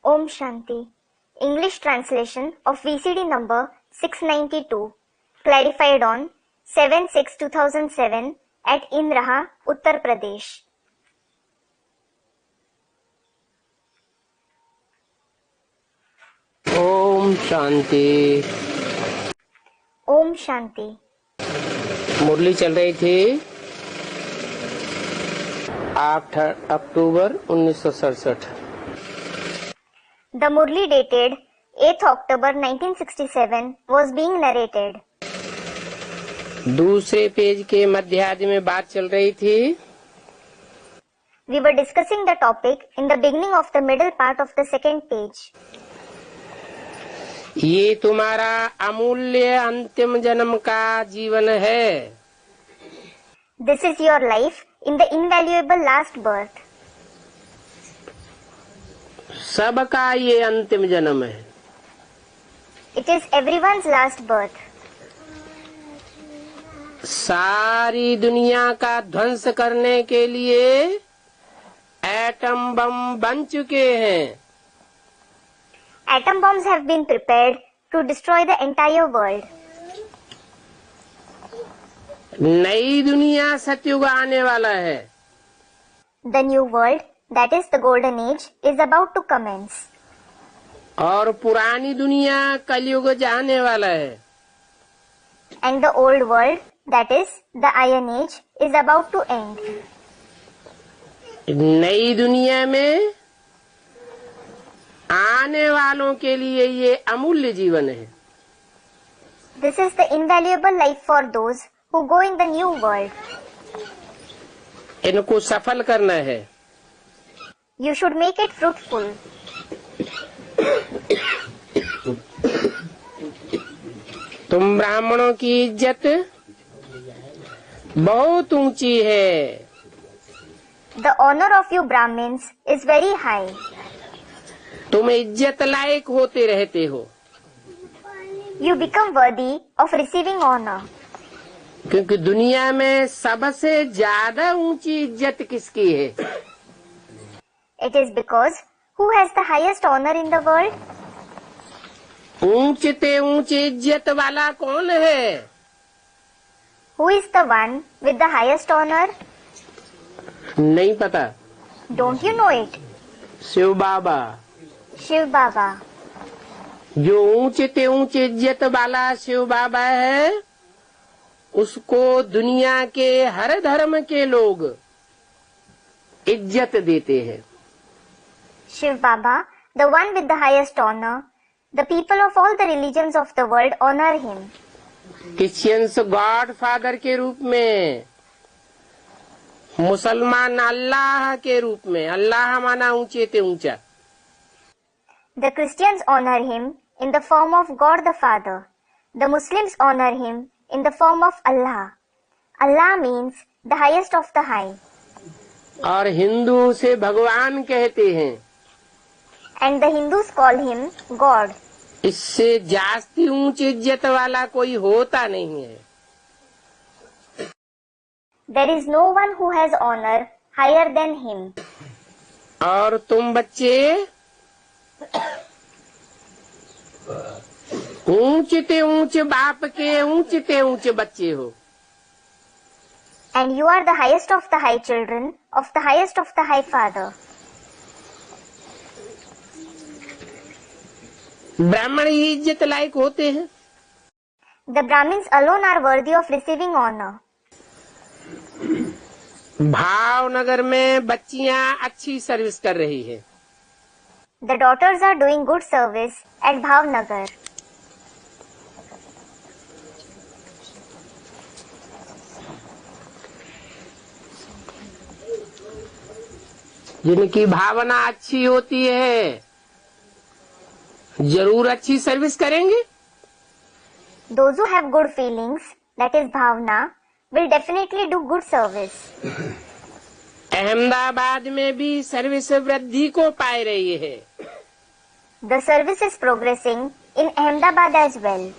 Om Shanti. English translation of VCD number 692, clarified on 7/6/2007 at Indraha, Uttar Pradesh. Om Shanti. Om Shanti. मुरली चल रही थी 8 अक्टूबर 1967। The Murli dated 8th October 1967 was being narrated. दूसरे page के मध्यार्ध में बात चल रही थी। We were discussing the topic in the beginning of the middle part of the second page. ये तुम्हारा अमूल्य अंतिम जन्म का जीवन है। This is your life in the invaluable last birth. सबका ये अंतिम जन्म है। It is everyone's last birth. सारी दुनिया का ध्वंस करने के लिए एटम बम बन चुके हैं। Atom bombs have been prepared to destroy the entire world. नई दुनिया सतयुग आने वाला है। The new world, that is the golden age, is about to commence. और पुरानी दुनिया कलयुग जाने वाला है। And the old world, that is the iron age, is about to end. नई दुनिया में आने वालों के लिए ये अमूल्य जीवन है। This is the invaluable life for those who go in the new world. इनको सफल करना है। You should make it fruitful. तुम ब्राह्मणों की इज्जत बहुत ऊंची है। The honor of you Brahmins is very high. तुम इज्जत लायक होते रहते हो। You become worthy of receiving honor. क्योंकि दुनिया में सबसे ज्यादा ऊंची इज्जत किसकी है? It is because who has the highest honor in the world? ऊंचते ऊंची इज्जत वाला कौन है? Who is the one with the highest honor? नहीं पता। Don't you know it? Shiv Baba. Shiv Baba. जो ऊंचते ऊंचे इज्जत वाला शिव बाबा है, उसको दुनिया के हर धर्म के लोग इज्जत देते हैं। Shiv Baba, the one with the highest honor, the people of all the religions of the world honor him. Christians God father के रूप में, मुसलमान अल्लाह के रूप में। अल्लाह माना ऊंचे ते ऊंचा। The Christians honor him in the form of God the Father. The Muslims honor him in the form of Allah. Allah means the highest of the high. और हिंदू उसे भगवान कहते हैं। And the Hindus call him God. इससे जास्ती ऊंची इज्जत वाला कोई होता नहीं है। There is no one who has honor higher than him. और तुम बच्चे ऊंचते ऊंचे बाप के ऊंचते ऊंचे बच्चे हो। And you are the highest of the high children of the highest of the high father. ब्राह्मण ही इज्जत लायक होते हैं। The Brahmins alone are worthy of receiving honor. Bhavnagar में बच्चियां अच्छी सर्विस कर रही है। The daughters are doing good service at Bhavnagar. जिनकी भावना अच्छी होती है जरूर अच्छी सर्विस करेंगे। Those who have good feelings, that is bhavna, will definitely do good service. Ahmedabad में भी सर्विस वृद्धि को पाई रही है। The service is progressing in Ahmedabad as well.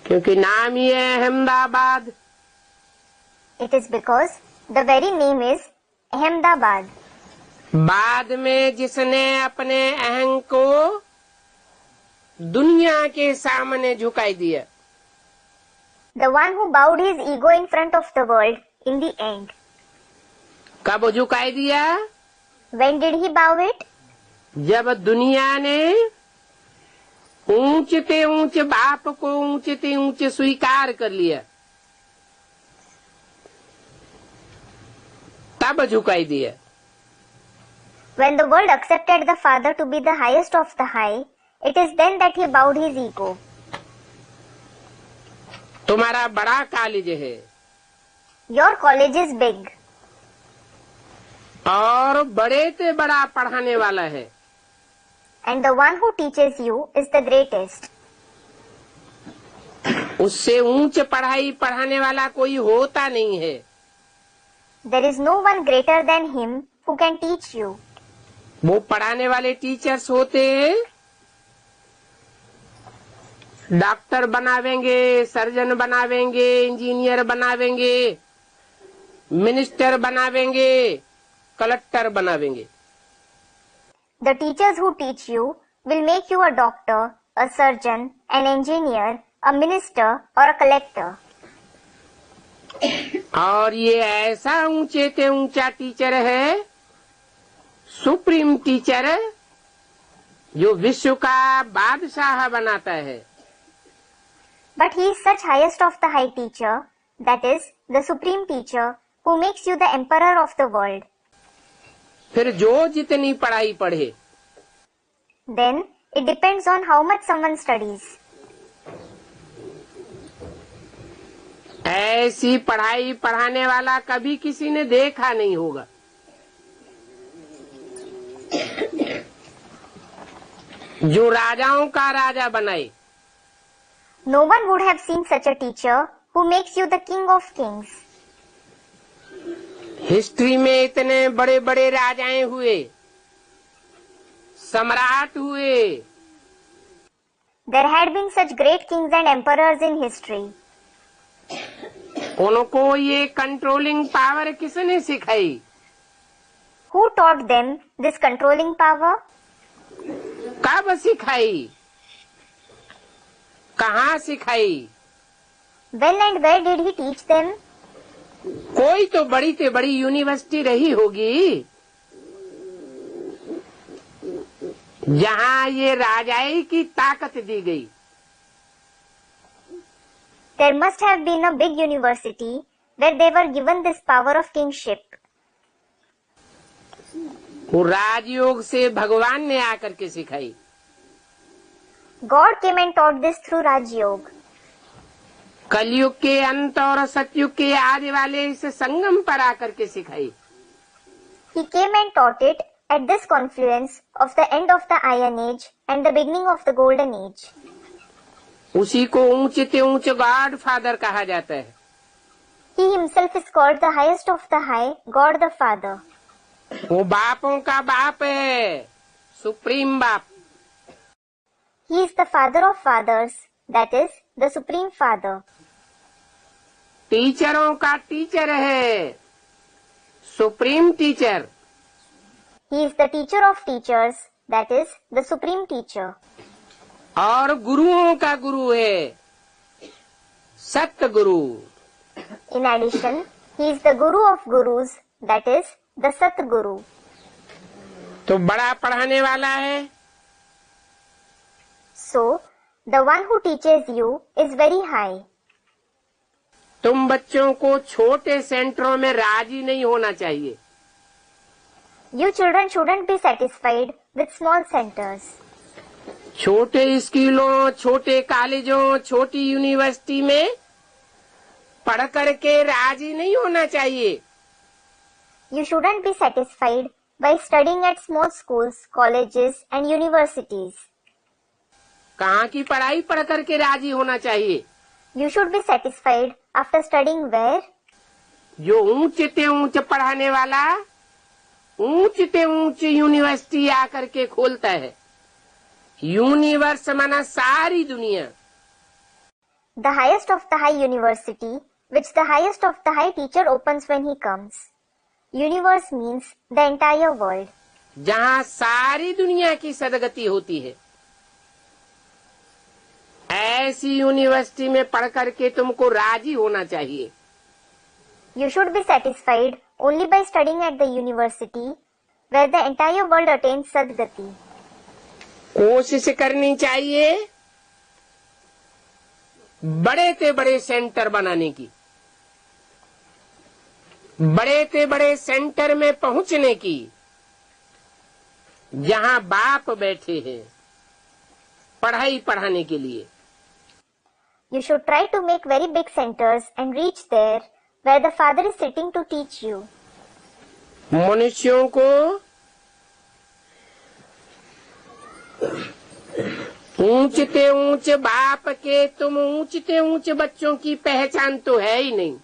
क्योंकि नाम ही है Ahmedabad. It is because the very name is Ahmedabad. बाद में जिसने अपने अहं को दुनिया के सामने झुकाई दिया, The one who bowed his ego in front of the world in the end. कब झुकाई दिया? When did he bow it? जब दुनिया ने ऊंचते ऊंच बाप को ऊंचते ऊंच स्वीकार कर लिया, तब झुकाई दिया। When the world accepted the Father to be the highest of the high, it is then that he bowed his ego. तुम्हारा बड़ा कॉलेज है Your college is big, और बड़े से बड़ा पढ़ाने वाला है, and the one who teaches you is the greatest. उससे ऊंच पढ़ाई पढ़ाने वाला कोई होता नहीं है। There is no one greater than him who can teach you. वो पढ़ाने वाले टीचर्स होते हैं, डॉक्टर बनावेंगे, सर्जन बनावेंगे, इंजीनियर बनावेंगे, मिनिस्टर बनावेंगे, कलेक्टर बनावेंगे। The teachers who teach you will make you a doctor, a surgeon, an engineer, a minister or a collector. और ये ऐसा ऊंचे से ऊंचा टीचर है, सुप्रीम टीचर, जो विश्व का बादशाह बनाता है। But he is such highest of the high teacher, that is, the supreme teacher, who makes you the emperor of the world. फिर जो जितनी पढ़ाई पढ़े, Then, it depends on how much someone studies. ऐसी पढ़ाई पढ़ाने वाला कभी किसी ने देखा नहीं होगा। जो राजाओं का राजा बनाए, No one would have seen such a teacher who makes you the king of kings. History में इतने बड़े बड़े राजाएं हुए, सम्राट हुए, There had been such great kings and emperors in history. उनको ये कंट्रोलिंग पावर किसने सिखाई? Who taught them this controlling power? कब सिखाई? कहाँ सिखाई? When and where did he teach them? कोई तो बड़ी से बड़ी यूनिवर्सिटी रही होगी, जहाँ ये राजाई की ताकत दी गई। There must have been a big university where they were given this power of kingship. वो राजयोग से भगवान ने आकर के सिखाई। God came and taught this through Raj Yoga. कलयुग के अंत और सतयुग के आदि वाले इस संगम पर आकर के सिखाई। He came and taught it at this confluence of the end of the Iron Age and the beginning of the Golden Age. उसी को ऊंचे से ऊंच गॉड फादर कहा जाता है। He himself is called the highest of the high, God the Father. वो बापों का बाप है, सुप्रीम बाप। He is the father of fathers, that is, the supreme father. टीचरों का टीचर है, supreme teacher. He is the teacher of teachers, that is, the supreme teacher. और गुरुओं का गुरु है, सत्य गुरु। In addition, he is the guru of gurus, that is, the Sat Guru. तो बड़ा पढ़ाने वाला है। So, the one who teaches you is very high. तुम बच्चों को छोटे सेंटरों में राजी नहीं होना चाहिए। You children shouldn't be satisfied with small centers. छोटे स्कूलों, छोटे कॉलेजों, छोटी यूनिवर्सिटी में पढ़ करके राजी नहीं होना चाहिए। You shouldn't be satisfied by studying at small schools, colleges and universities. कहाँ की पढ़ाई पढ़ करके राजी होना चाहिए? You should be satisfied after studying where? जो ऊंचे से ऊंच पढ़ाने वाला ऊंचे से ऊंच यूनिवर्सिटी आकर के खोलता है। यूनिवर्स माना सारी दुनिया। The highest of the high university which the highest of the high teacher opens when he comes. Universe means the entire world. जहाँ सारी दुनिया की सदगति होती है, ऐसी यूनिवर्सिटी में पढ़ करके तुमको राजी होना चाहिए। You should be satisfied only by studying at the university where the entire world attains Sadgati. कोशिश करनी चाहिए बड़े से बड़े सेंटर बनाने की, बड़े से बड़े सेंटर में पहुंचने की, जहां बाप बैठे हैं पढ़ाई पढ़ाने के लिए। You should try to make very big centers and reach there where the Father is sitting to teach you. मनुष्यों को ऊंचते ऊंच बाप के तुम ऊंचते ऊंच बच्चों की पहचान तो है ही नहीं।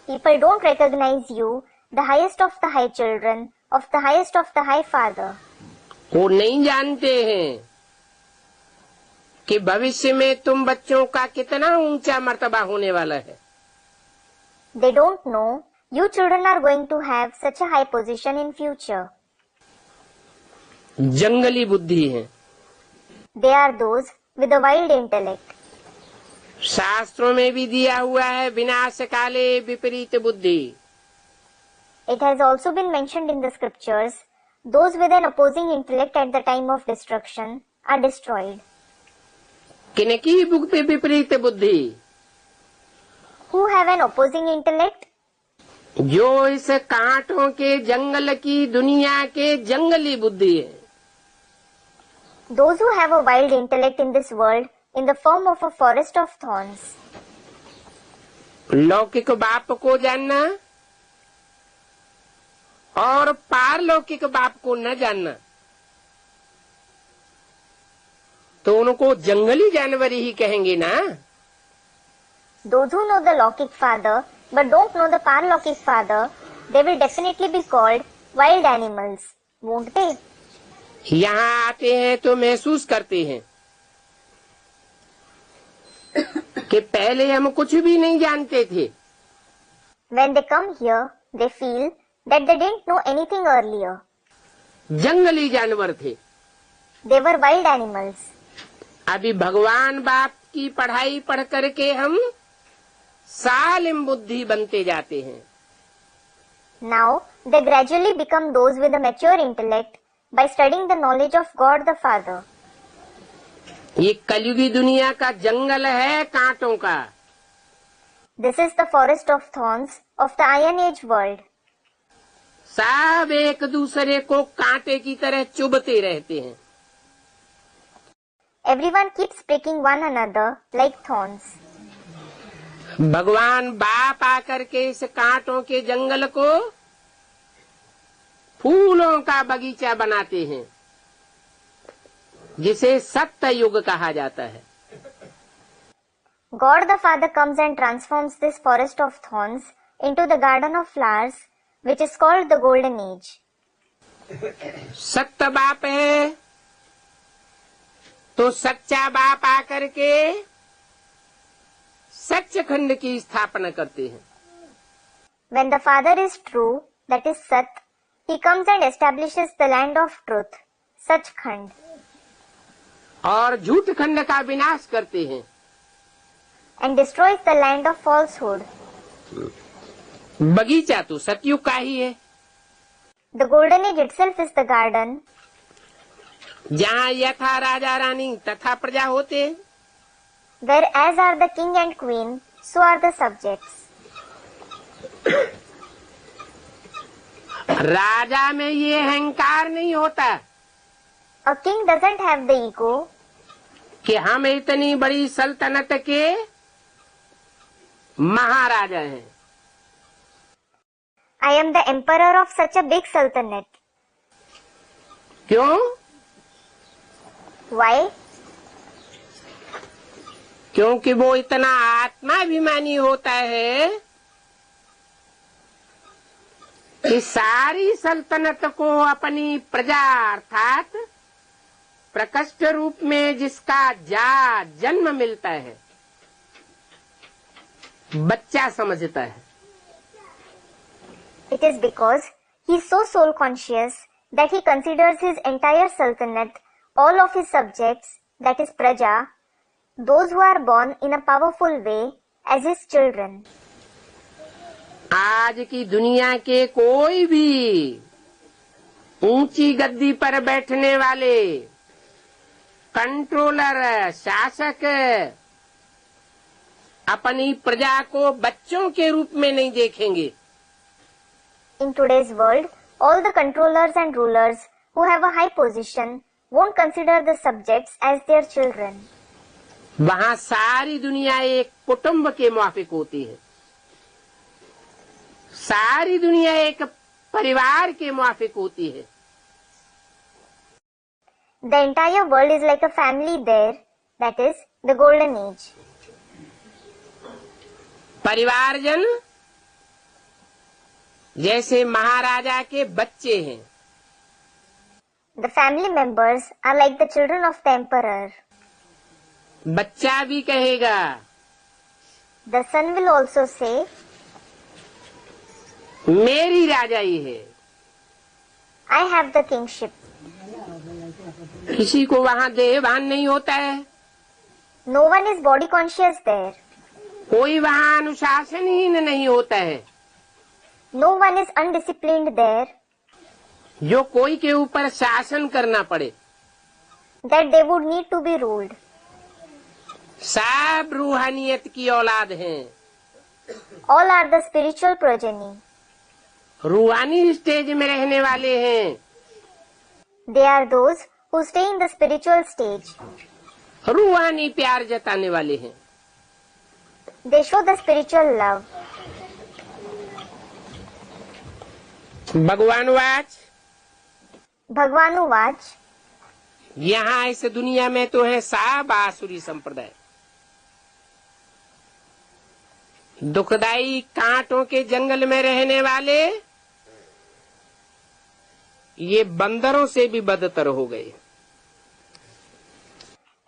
People don't recognize you, the highest of the high children, of the highest of the high Father. वो नहीं जानते हैं कि भविष्य में तुम बच्चों का कितना ऊंचा मर्तबा होने वाला है। They don't know you children are going to have such a high position in future. जंगली बुद्धि है। They are those with a wild intellect. शास्त्रों में भी दिया हुआ है विनाश काले विपरीत बुद्धि। It has also been mentioned in the scriptures, those with an opposing intellect at the time of destruction are destroyed. किनकी बुद्धि विपरीत बुद्धि? Who have an opposing intellect? जो इस कांटों के जंगल की दुनिया के जंगली बुद्धि है। Those who have a wild intellect in this world in the form of a forest of thorns. लौकिक बाप को जानना और पारलौकिक बाप को न जानना तो उनको जंगली जानवर ही कहेंगे ना। Those who know the Laukic Father but don't know the Parlaukic Father, they will definitely be called wild animals, won't they? यहाँ आते हैं तो महसूस करते हैं कि पहले हम कुछ भी नहीं जानते थे। When they come here, they feel that they didn't know anything earlier. जंगली जानवर थे। They were wild animals. अभी भगवान बाप की पढ़ाई पढ़ करके हम सालिम बुद्धि बनते जाते हैं। Now, they gradually become those with a mature intellect by studying the knowledge of God the Father. ये कलयुगी दुनिया का जंगल है कांटों का। This is the forest of thorns of the Iron Age world. सब एक दूसरे को कांटे की तरह चुभते रहते हैं। Everyone keeps pricking one another like thorns. भगवान बाप आकर के इस कांटों के जंगल को फूलों का बगीचा बनाते हैं, जिसे सत्य युग कहा जाता है। God the Father comes and transforms this forest of thorns into the garden of flowers, which is called the Golden Age. सत्य बाप है तो सच्चा बाप आकर के सच्चखंड की स्थापना करते हैं। When the Father is true, that is Sat, he comes and establishes the land of truth, Sachkhand. और झूठ खंड का विनाश करते हैं And destroys the land of falsehood. बगीचा तो सतयुग का ही है, The Golden Age itself is the garden जहाँ यथा राजा रानी तथा प्रजा होते हैं। where as are the king and queen, so are the subjects. राजा में ये अहंकार नहीं होता A king doesn't have the ego कि हम इतनी बड़ी सल्तनत के महाराजा हैं। I am the emperor of such a big sultanate. क्यों? Why? क्योंकि वो इतना आत्माभिमानी होता है कि सारी सल्तनत को अपनी प्रजा अर्थात प्रकष्ट रूप में जिसका जन्म मिलता है बच्चा समझता है। It is because he is so soul conscious that he considers his entire sultanate, all of his subjects, that is praja, those who are born in a powerful way, as his children. आज की दुनिया के कोई भी ऊंची गद्दी पर बैठने वाले कंट्रोलर, शासक अपनी प्रजा को बच्चों के रूप में नहीं देखेंगे। In today's world, all the controllers and rulers who have a high position won't consider the subjects as their children. वहाँ सारी दुनिया एक कुटुंब के मुआफिक होती है, सारी दुनिया एक परिवार के मुआफिक होती है। The entire world is like a family there, that is the golden age. परिवारजन जैसे महाराजा के बच्चे हैं। The family members are like the children of the emperor. बच्चा भी कहेगा, The son will also say, मेरी राजाई है। I have the kingship. किसी को वहाँ देहभान नहीं होता है, No one is body conscious there. कोई वहाँ अनुशासनहीन नहीं होता है, No one is undisciplined there, जो कोई के ऊपर शासन करना पड़े। that they would need to be ruled. सब रूहानियत की औलाद हैं, All are the spiritual progeny. रूहानी स्टेज में रहने वाले हैं, They are those who stay in the spiritual stage. रूहानी प्यार जताने वाले हैं। They show the spiritual love. भगवान वाच, Bhagwanu Vach, यहाँ इस दुनिया में तो है सब आसुरी संप्रदाय। दुखदाई कांटों के जंगल में रहने वाले ये बंदरों से भी बदतर हो गए।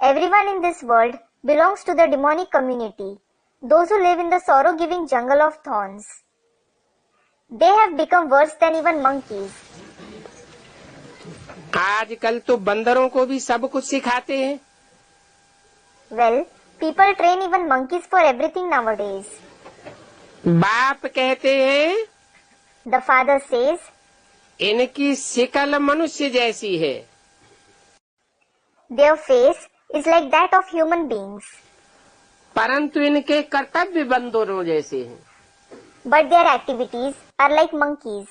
everyone in this world belongs to the demonic community, those who live in the sorrow-giving jungle of thorns. They have become worse than even monkeys. आजकल तो बंदरों को भी सब कुछ सिखाते हैं। Well, people train even monkeys for everything nowadays. बाप कहते हैं The father says, इनकी शिकल मनुष्य जैसी है, their face is like that of human beings, परंतु इनके कर्तव्य बंदरों जैसे हैं। but their activities are like monkeys.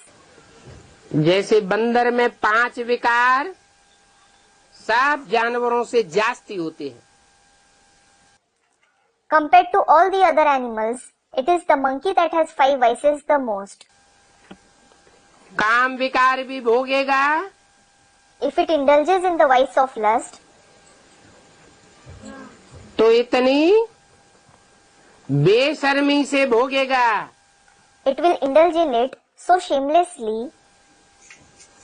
जैसे बंदर में 5 विकार सब जानवरों से जास्ती होते हैं। Compared to all the other animals, it is the monkey that has 5 vices the most. काम विकार भी भोगेगा, If it indulges in the vice of lust, तो इतनी बेशर्मी से भोगेगा it will indulge in it so shamelessly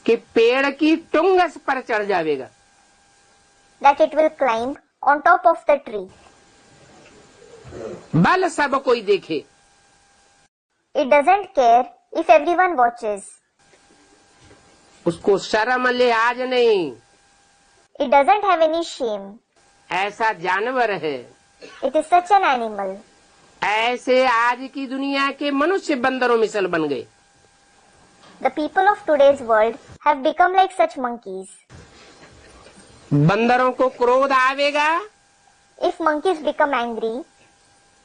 कि पेड़ की टुंगस पर चढ़ जाएगा। that it will climb on top of the tree. बल सब कोई देखे, It doesn't care if everyone watches. उसको शर्म लिहाज नहीं। It doesn't have any shame. ऐसा जानवर है। It is such an animal. ऐसे आज की दुनिया के मनुष्य बंदरों मिसल बन गए। The people of today's world have become like such monkeys. बंदरों को क्रोध आवेगा If monkeys become angry,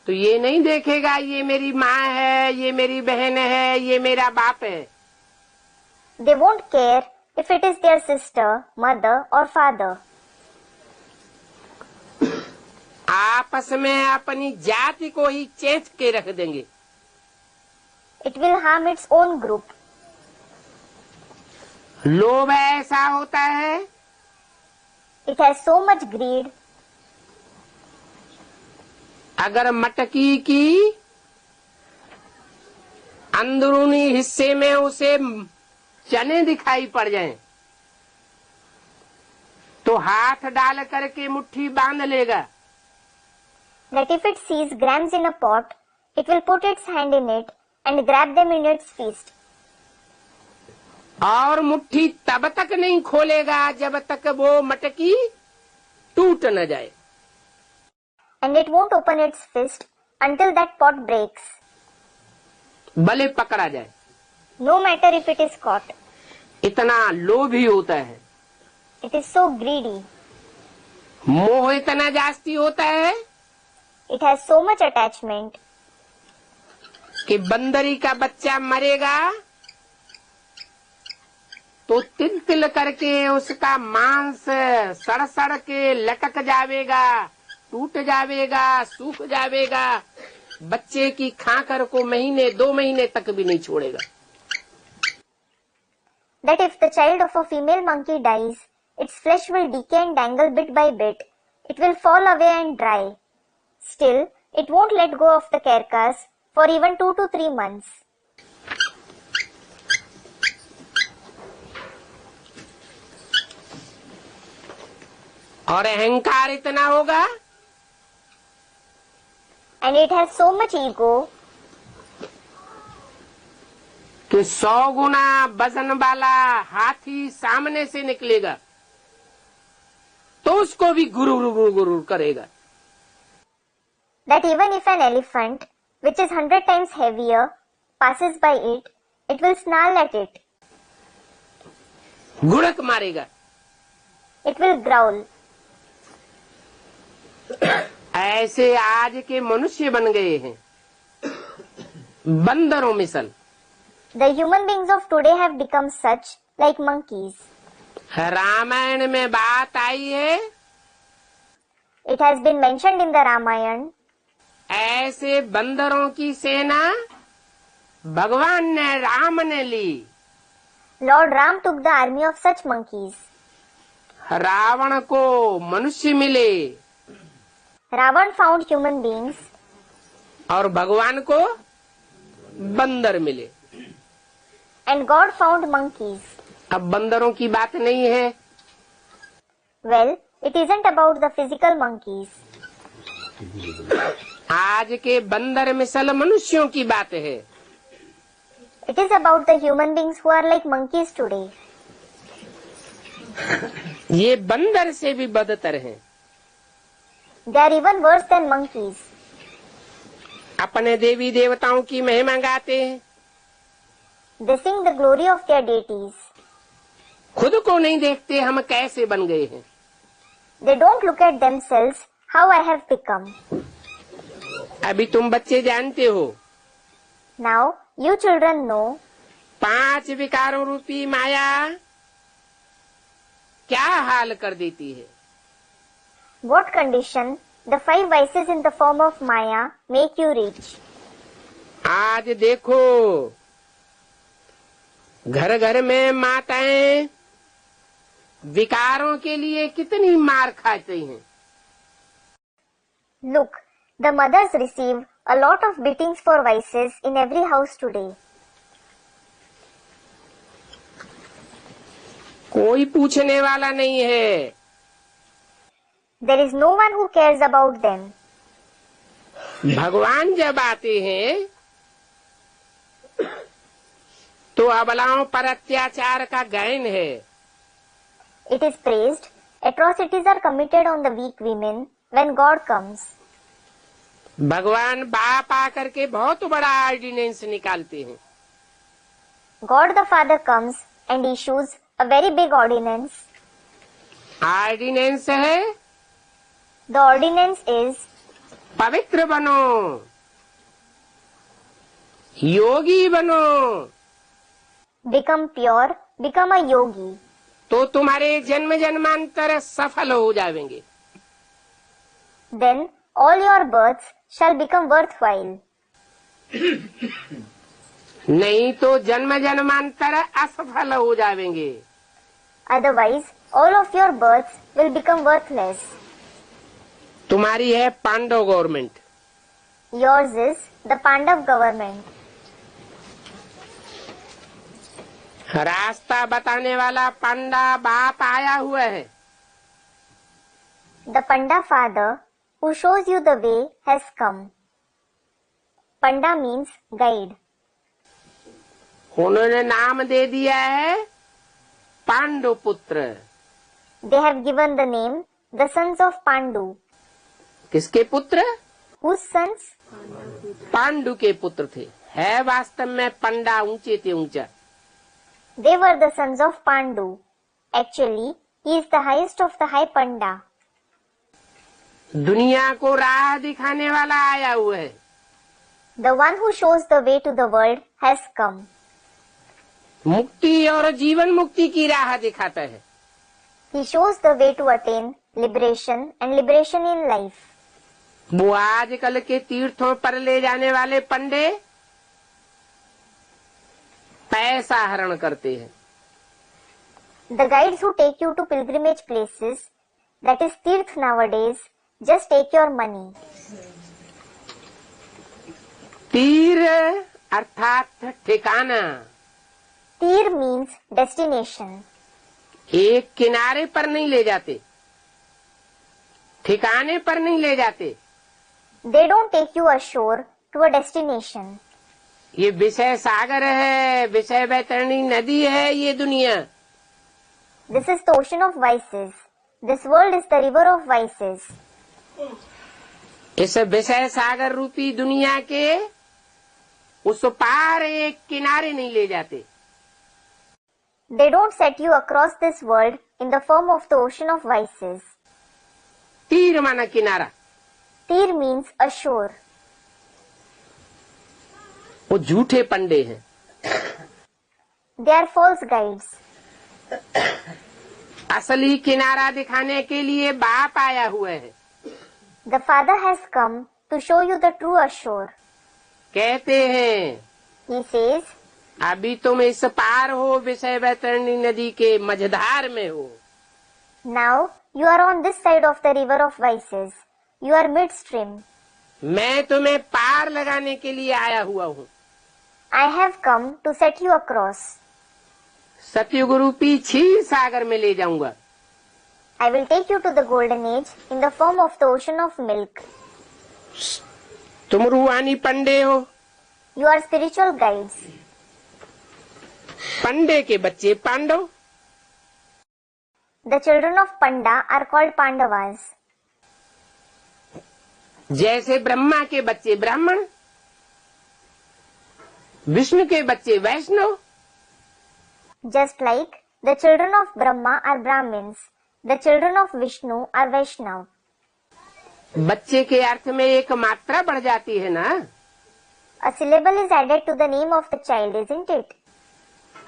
तो ये नहीं देखेगा ये मेरी माँ है, ये मेरी बहन है, ये मेरा बाप है। they won't care if it is their sister, mother or father. आपस में अपनी जाति को ही चेत के रख देंगे। It will harm its own group. लोभ ऐसा होता है It has so much greed. अगर मटकी की अंदरूनी हिस्से में उसे चने दिखाई पड़ जाएं, तो हाथ डाल करके मुट्ठी बांध लेगा। That if it sees grams in a pot, It will put its hand in it and grab them in its fist. और मुट्ठी तब तक नहीं खोलेगा जब तक वो मटकी टूट न जाए. And it won't open its fist until that pot breaks. भले पकड़ा जाए. No matter if it is caught. इतना लोभी होता है. It is so greedy. मोह इतना जास्ती होता है. It has so much attachment. कि बंदरी का बच्चा मरेगा तो तिल तिल करके उसका मांस सड़ सड़ के लटक जावेगा, टूट जावेगा, सूख जावेगा. बच्चे की खाकर को महीने 2 महीने तक भी नहीं छोड़ेगा. That if the child of a female monkey dies, its flesh will decay and dangle bit by bit. It will fall away and dry. Still, it won't let go of the carcass for even 2 to 3 months. और अहंकार इतना होगा. And it has so much ego कि 100 गुना वजन वाला हाथी सामने से निकलेगा तो उसको भी गुरुर गुरुर करेगा. that even if an elephant, which is 100 times heavier, passes by it, it will snarl at it. गुड़क मारेगा. It will growl. ऐसे आज के मनुष्य बन गए हैं बंदरों मिसल. The human beings of today have become such like monkeys. Ramayan में बात आई है. It has been mentioned in the Ramayana. ऐसे बंदरों की सेना भगवान ने राम ने ली. Lord Ram took the army of such monkeys. Ravan को मनुष्य मिले Ravan found human beings और भगवान को बंदर मिले. and God found monkeys. अब बंदरों की बात नहीं है. Well, it isn't about the physical monkeys. आज के बंदर मिसल मनुष्यों की बात है. It is about the human beings who are like monkeys today. ये बंदर से भी बदतर हैं. They are even worse than monkeys. अपने देवी देवताओं की महिमा गाते हैं. They sing the glory of their deities. खुद को नहीं देखते हम कैसे बन गए हैं. They don't look at themselves how I have become. अभी तुम बच्चे जानते हो Now, you children know 5 विकारों रूपी माया क्या हाल कर देती है. what condition the 5 vices in the form of Maya make you reach. आज देखो घर घर में माताएं विकारों के लिए कितनी मार खाती हैं. Look, the mothers receive a lot of beatings for vices in every house today. कोई पूछने वाला नहीं है. There is no one who cares about them. भगवान जब आते हैं तो अबलाओं पर अत्याचार का गायन है. It is praised, atrocities are committed on the weak women when God comes. भगवान बाप आकर के बहुत बड़ा ऑर्डिनेंस निकालते हैं. God the Father comes and issues a very big ordinance. Ordinance है The ordinance is पवित्र बनो, योगी बनो, become pure, become a yogi. तो तुम्हारे जन्म जन्मांतर सफल हो जाएंगे. Then all your births shall become worthwhile. नहीं तो जन्म जन्मांतर असफल हो जाएंगे. Otherwise, all of your births will become worthless. तुम्हारी है Pandav government. Yours is the Pandav government. रास्ता बताने वाला पांडा बाप आया हुआ है. The Panda father who shows you the way has come. Panda means guide. उन्होंने नाम दे दिया है पांडु पुत्र। They have given the name the sons of Pandu. किसके पुत्र? Whose sons? पांडु के पुत्र थे। है वास्तव में पंडा ऊंचे थे ऊंचा। They were the sons of Pandu. Actually, he is the highest of the high Panda. दुनिया को राह दिखाने वाला आया हुआ है। The one who shows the way to the world has come. मुक्ति और जीवन मुक्ति की राह दिखाता है। He shows the way to attain liberation and liberation in life. वो आजकल के तीर्थों पर ले जाने वाले पंडे पैसा हरण करते हैं। The guides who take you to pilgrimage places, that is Tirth nowadays, just take your money. तीर अर्थात ठिकाना। Tir means destination. एक किनारे पर नहीं ले जाते, ठिकाने पर नहीं ले जाते। They don't take you ashore to a destination. ये विषय सागर है, विषय वैतरणी नदी है ये दुनिया। This is the ocean of vices. This world is the river of vices. इस विषय सागर रूपी दुनिया के उस पार एक किनारे नहीं ले जाते। They don't set you across this world in the form of the ocean of vices. तीर माना किनारा। Tir means ashore. वो झूठे पंडे हैं। They are false guides. असली किनारा दिखाने के लिए बाप आया हुआ है। The Father has come to show you the true ashore. कहते हैं He says, अभी तुम इस पार हो, विषय वैतरणी नदी के मझधार में हो। now you are on this side of the river of vices. You are midstream. मैं तुम्हें पार लगाने के लिए आया हुआ हूँ। I have come to set you across. सतयुग रूपी क्षीर सागर में ले जाऊंगा। I will take you to the golden age in the form of the ocean of milk. तुम रूहानी पंडे हो। You are spiritual guides. पंडे के बच्चे Pandav. The children of Panda are called Pandavas. जैसे ब्रह्मा के बच्चे ब्राह्मण, विष्णु के बच्चे वैष्णव। Just like the children of Brahma are Brahmins, the children of Vishnu are Vaishnav. बच्चे के अर्थ में एक मात्रा बढ़ जाती है ना। A syllable is added to the name of the child, isn't it?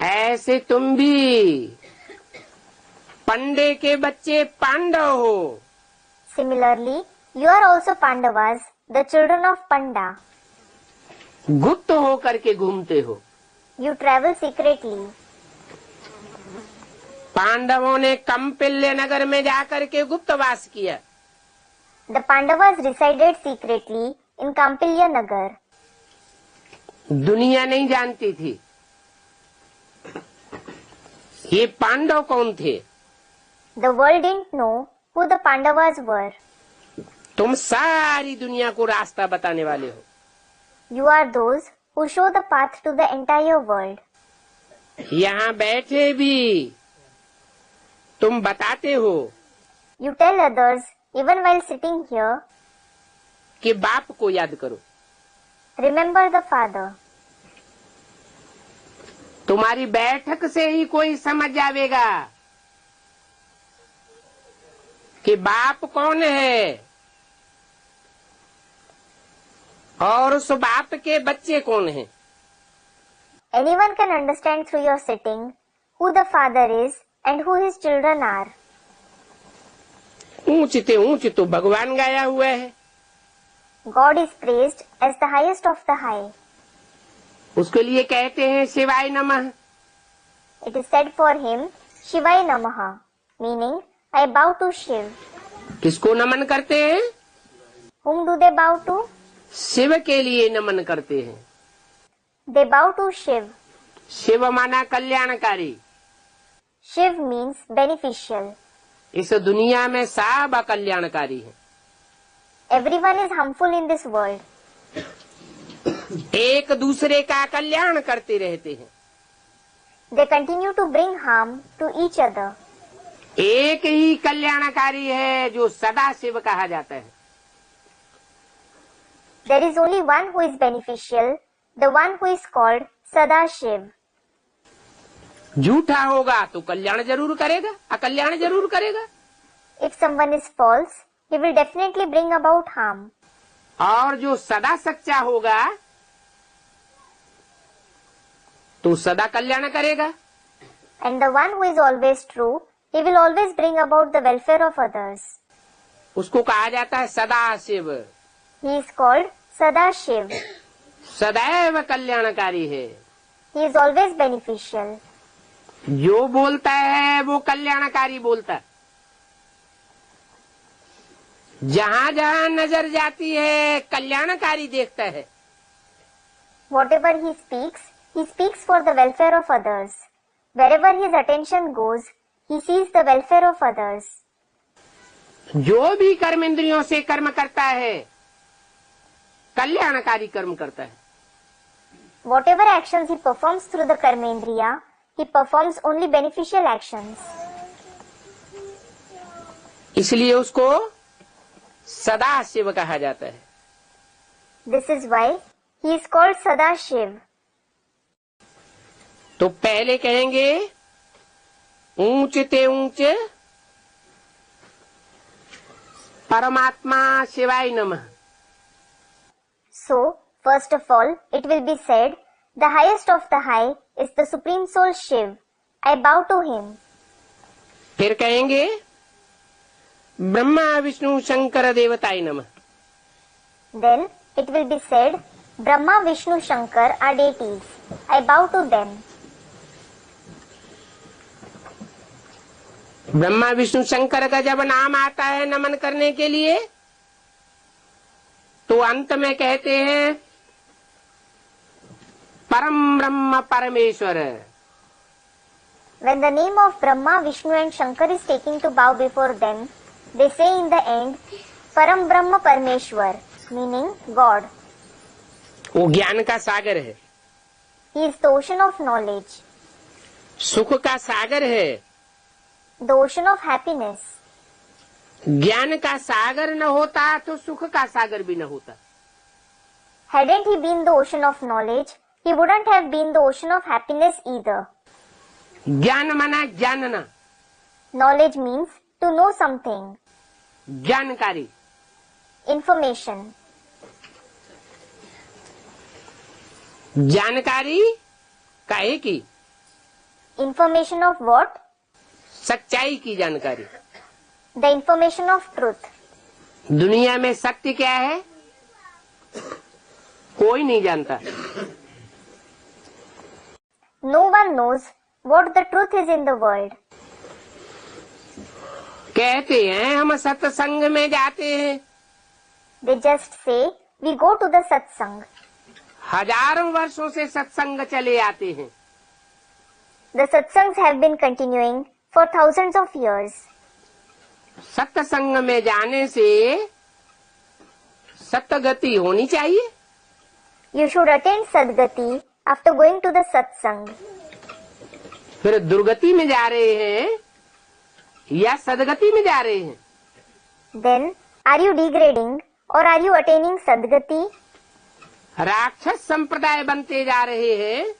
ऐसे तुम भी पंडे के बच्चे पांडव हो। Similarly, you are also Pandavas, the children of Panda. गुप्त हो करके घूमते हो। You travel secretly. पांडवों ने कंपिल्य नगर में जाकर के गुप्तवास किया। The Pandavas resided secretly in Kampilya Nagar. दुनिया नहीं जानती थी ये पांडव कौन थे। The world didn't know who the Pandavas were. तुम सारी दुनिया को रास्ता बताने वाले हो। You are those who show the path to the entire world. यहाँ बैठे भी तुम बताते हो You tell others, even while sitting here, कि बाप को याद करो। remember the Father. तुम्हारी बैठक से ही कोई समझ जाएगा कि बाप कौन है और उस बाप के बच्चे कौन हैं। Anyone can understand through your sitting who the Father is and who his children are. ऊंच ते ऊंच तो भगवान गाया हुआ है। God is praised as the highest of the high. उसके लिए कहते हैं शिवाय नमः। It is said for him, Shivaya Namaha, meaning, I bow to Shiv. किसको नमन करते हैं? Whom do they bow to? Shiv के लिए नमन करते हैं। They bow to Shiv. Shiv माना कल्याणकारी। Shiv means beneficial. इस दुनिया में सब अकल्याणकारी है। Everyone is harmful in this world. एक दूसरे का कल्याण करते रहते हैं। They continue to bring harm to each other. एक ही कल्याणकारी है जो सदा शिव कहा जाता है। There is only one who is beneficial, the one who is called Sadashiv. झूठा होगा तो कल्याण जरूर करेगा, अकल्याण जरूर करेगा। If someone is false, he will definitely bring about harm. और जो सदा सच्चा होगा तो सदा कल्याण करेगा। And the one who is always true, he will always bring about the welfare of others. उसको कहा जाता है सदा Shiv. He is called Sadashiv. सदैव कल्याणकारी है। He is always beneficial. जो बोलता है वो कल्याणकारी बोलता है। जहाँ जहाँ नजर जाती है कल्याणकारी देखता है। Whatever he speaks for the welfare of others. Wherever his attention goes, he sees the welfare of others. जो भी कर्म इंद्रियों से कर्म करता है कल्याणकारी कर्म करता है। Whatever actions he performs through the karmendriya, he performs only beneficial actions. इसलिए उसको सदा शिव कहा जाता है। This is why he is called Sadashiv. तो पहले कहेंगे ऊंच ते ऊंच परमात्मा शिवाय नमः। So, first of all, it will be said, the highest of the high is the Supreme Soul Shiv. I bow to him. फिर कहेंगे ब्रह्मा विष्णु शंकर देवताय नमः। Then, it will be said, Brahma, Vishnu, Shankar are deities. I bow to them. Brahma Vishnu Shankar का जब नाम आता है नमन करने के लिए तो अंत में कहते हैं परम ब्रह्म परमेश्वर। When the name of Brahma, Vishnu and Shankar is taken to bow before them, they say in the end, Param Brahma Parameshwar, meaning God. वो ज्ञान का सागर है, He is the ocean of knowledge, सुख का सागर है। the ocean of happiness. ज्ञान का सागर न होता तो सुख का सागर भी न होता। Hadn't he been the ocean of knowledge, he wouldn't have been the ocean of happiness either. ज्ञान माना जानना, Knowledge means to know something, जानकारी। information. जानकारी काहे की? Information of what? सच्चाई की जानकारी। The information of truth. दुनिया में सत्य क्या है कोई नहीं जानता। No one knows what the truth is in the world. कहते हैं हम सत्संग में जाते हैं, They just say, we go to the satsang. हजारों वर्षों से सत्संग चले आते हैं। The satsangs have been continuing for thousands of years. सत्संग में जाने से सतगति होनी चाहिए। You should attain sadgati after going to the satsang. फिर दुर्गति में जा रहे हैं या सदगति में जा रहे हैं? Then, are you degrading or are you attaining sadgati? राक्षस संप्रदाय बनते जा रहे हैं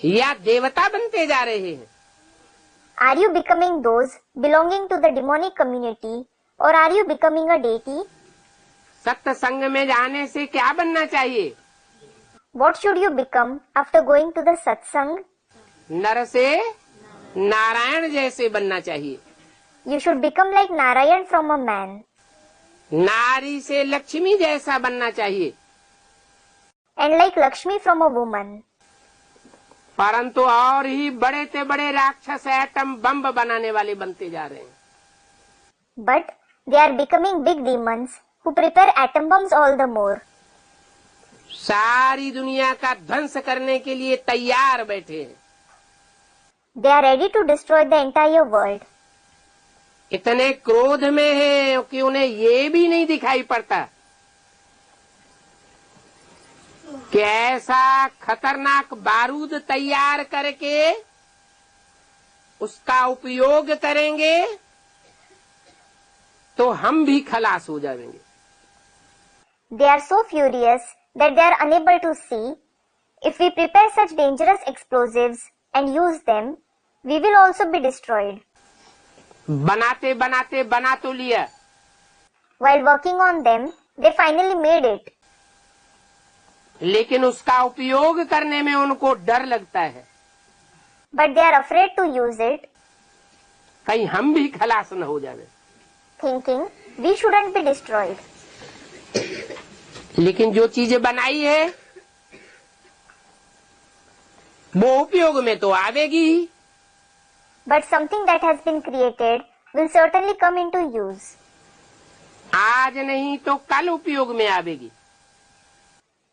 या देवता बनते जा रहे हैं? Are you becoming those belonging to the demonic community or are you becoming a deity? सत्संग में जाने से क्या बनना चाहिए? What should you become after going to the satsang? नर से नारायण जैसे बनना चाहिए। You should become like Narayan from a man. नारी से लक्ष्मी जैसा बनना चाहिए। And like Lakshmi from a woman. परंतु और ही बड़े से बड़े राक्षस एटम बम बनाने वाले बनते जा रहे हैं। But they are becoming big demons who prepare atom bombs all the more. सारी दुनिया का ध्वंस करने के लिए तैयार बैठे हैं। They are ready to destroy the entire world. इतने क्रोध में हैं कि उन्हें ये भी नहीं दिखाई पड़ता कि ऐसा खतरनाक बारूद तैयार करके उसका उपयोग करेंगे तो हम भी खलास हो जाएंगे। They are so furious that they are unable to see. If we prepare such dangerous explosives and use them, we will also be destroyed. बनाते बनाते बना तो लिया, While working on them, they finally made it. लेकिन उसका उपयोग करने में उनको डर लगता है, But they are afraid to use it, कहीं हम भी खलास न हो जाए। thinking we shouldn't be destroyed. लेकिन जो चीजें बनाई है वो उपयोग में तो आवेगी ही। But something that has been created will certainly come into use. आज नहीं तो कल उपयोग में आवेगी।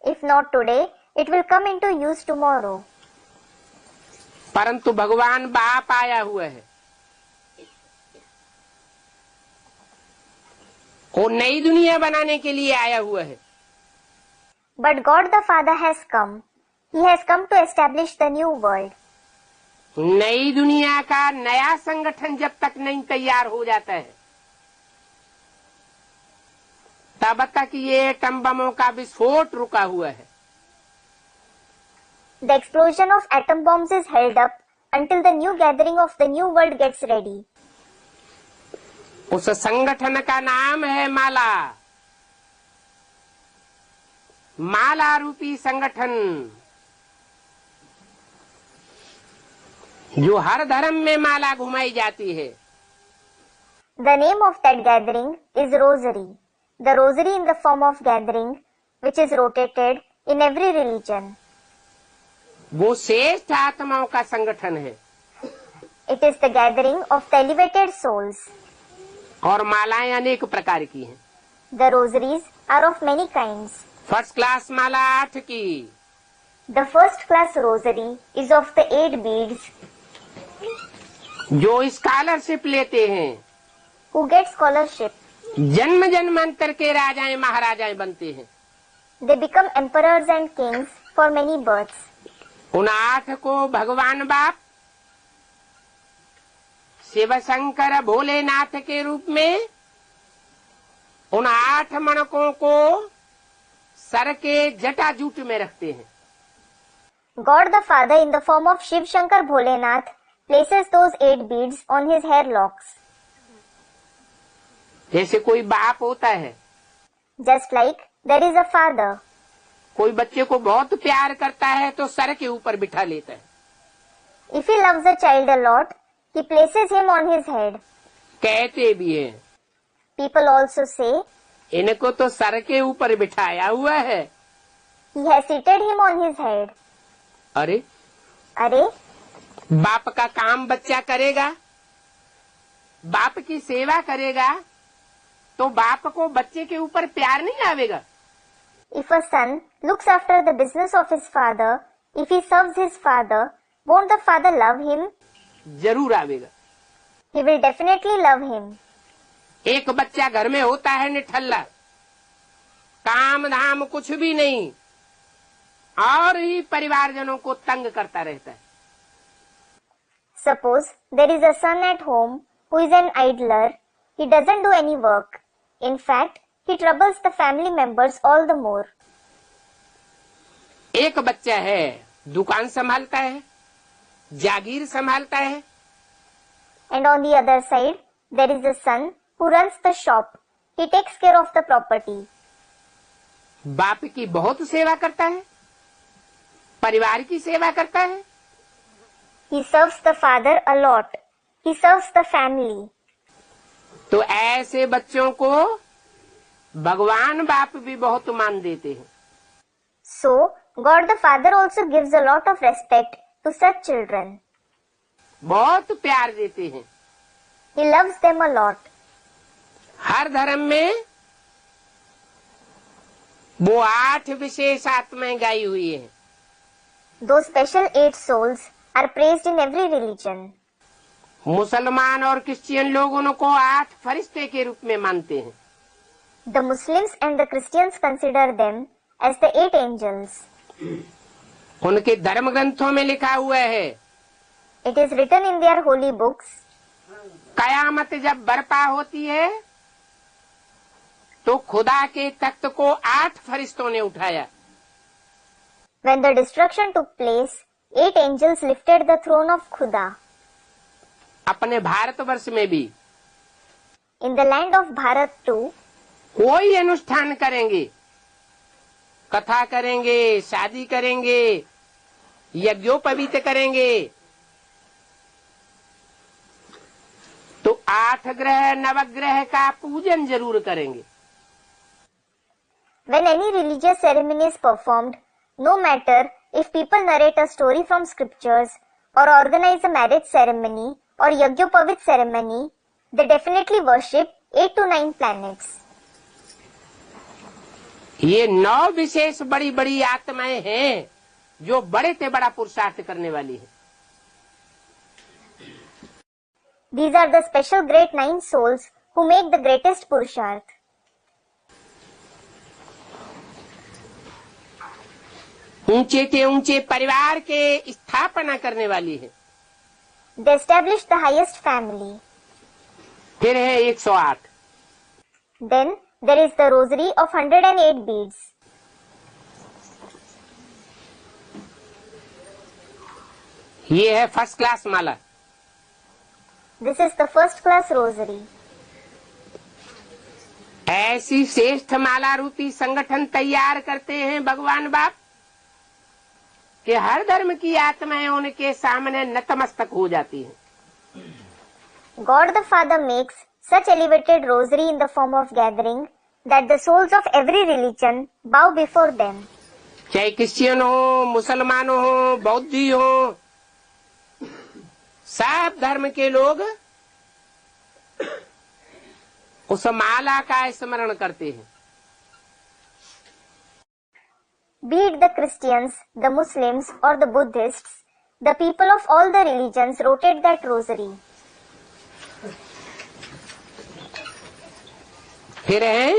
If not today, it will come into use tomorrow. परंतु भगवान बाप आया हुआ है, वो नई दुनिया बनाने के लिए आया हुआ है। But God the Father has come. He has come to establish the new world. नई दुनिया का नया संगठन जब तक नहीं तैयार हो जाता है तब तक ये एटम बमों का विस्फोट रुका हुआ है। The explosion of atom bombs is held up until the new gathering of the new world gets ready. उस संगठन का नाम है माला। माला रूपी संगठन जो हर धर्म में माला घुमाई जाती है। The name of that gathering is Rosary. The Rosary in the form of gathering, which is rotated in every religion. वो श्रेष्ठ आत्माओं का संगठन है। It is the gathering of the elevated souls. और मालाएं अनेक प्रकार की हैं। The rosaries are of many kinds. First class माला 8 की, The first class rosary is of the 8 beads जो स्कॉलरशिप लेते हैं, who get scholarship. जन्म जन्मांतर के राजाएं महाराजाएं बनते हैं। They become emperors and kings for many births. उन 8 को भगवान बाप शिव शंकर भोलेनाथ के रूप में उन 8 मनकों को सर के जटाजूट में रखते हैं। God the Father in the form of Shiv Shankar Bholenath places those 8 beads on his hair locks. जैसे कोई बाप होता है, Just like there is a father. कोई बच्चे को बहुत प्यार करता है तो सर के ऊपर बिठा लेता है। If he loves a child a lot, he places him on his head. कहते भी हैं People also say इनको तो सर के ऊपर बिठाया हुआ है। he has seated him on his head. अरे अरे बाप का काम बच्चा करेगा, बाप की सेवा करेगा तो बाप को बच्चे के ऊपर प्यार नहीं आवेगा। If a son looks after the business of his father, if he serves his father, won't the father love him? जरूर आवेगा। He will definitely love him. एक बच्चा घर में होता है निठल्ला, काम धाम कुछ भी नहीं और ही परिवारजनों को तंग करता रहता है। Suppose there is a son at home who is an idler. He doesn't do any work. In fact, he troubles the family members all the more. एक बच्चा है दुकान संभालता है, जागीर संभालता है, And on the other side, there is a son who runs the shop. He takes care of the property. बाप की बहुत सेवा करता है, परिवार की सेवा करता है। He serves the father a lot. He serves the family. तो ऐसे बच्चों को भगवान बाप भी बहुत मान देते हैं। So, God the Father also gives a lot of respect to such children. बहुत प्यार देते हैं। He loves them a lot. हर धर्म में वो 8 विशेष आत्माएं गाई हुई हैं। Those special 8 souls are praised in every religion. मुसलमान और क्रिश्चियन लोग उनको 8 फरिश्ते के रूप में मानते हैं। The Muslims and the Christians consider them as the 8 angels. उनके धर्म ग्रंथों में लिखा हुआ है, It is written in their holy books. कयामत जब बर्पा होती है तो खुदा के तख्त को 8 फरिश्तों ने उठाया। When the destruction took place, 8 angels lifted the throne of Khuda. अपने भारतवर्ष में भी In the land of Bharat too, कोई अनुष्ठान करेंगे, कथा करेंगे, शादी करेंगे, यज्ञोपवीत करेंगे, तो 8 ग्रह नवग्रह का पूजन जरूर करेंगे। when any religious ceremony is performed, no matter if people narrate a story from scriptures or organize a marriage ceremony or Yagyopavit ceremony, they definitely worship 8 to 9 planets. ये 9 विशेष बड़ी बड़ी आत्माएं हैं जो बड़े से बड़ा पुरुषार्थ करने वाली है। These are the special great 9 souls who make the greatest Purusharth. ऊंचे से ऊंचे परिवार के स्थापना करने वाली है। They establish the highest family. फिर है 108। Then there is the rosary of 108 beads. ये है first class Mala. This is the first class rosary. ऐसी श्रेष्ठ माला रूपी संगठन तैयार करते हैं भगवान बाप कि हर धर्म की आत्माएं उनके सामने नतमस्तक हो जाती हैं। God the Father makes such elevated rosary in the form of gathering that the souls of every religion bow before them. चाहे क्रिश्चियन हो, मुसलमान हो, बौद्धी हो, सब धर्म के लोग उस माला का स्मरण करते हैं। Be it the Christians, the Muslims or the Buddhists, the people of all the religions rotate that rosary. फिर है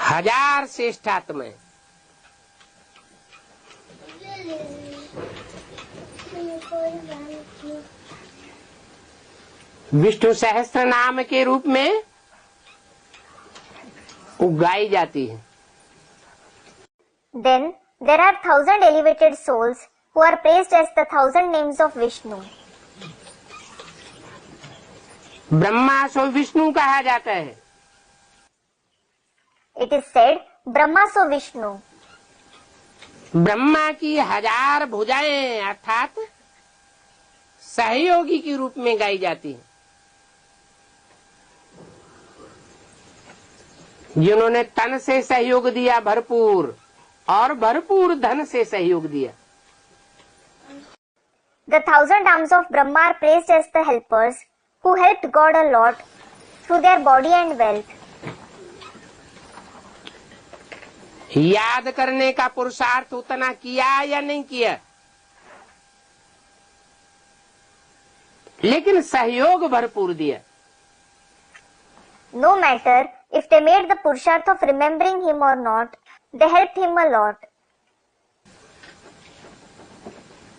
1000 श्रेष्ठ आत्माएं। विष्णु सहस्त्र नाम के रूप में उगाई जाती है। Then there are 1000 elevated souls who are praised as the 1000 names of Vishnu. Brahma सो विष्णु कहा जाता है। It is said, Brahma so Vishnu. Brahma की 1000 भुजाएं अर्थात सहयोगी के रूप में गाई जाती हैं, जिन्होंने तन से सहयोग दिया भरपूर और भरपूर धन से सहयोग दिया। The 1000 arms of Brahma are praised as the helpers who helped God a lot through their body and wealth. याद करने का पुरुषार्थ उतना किया या नहीं किया, लेकिन सहयोग भरपूर दिया। No matter if they made the Purusharth of remembering him or not, they helped him a lot.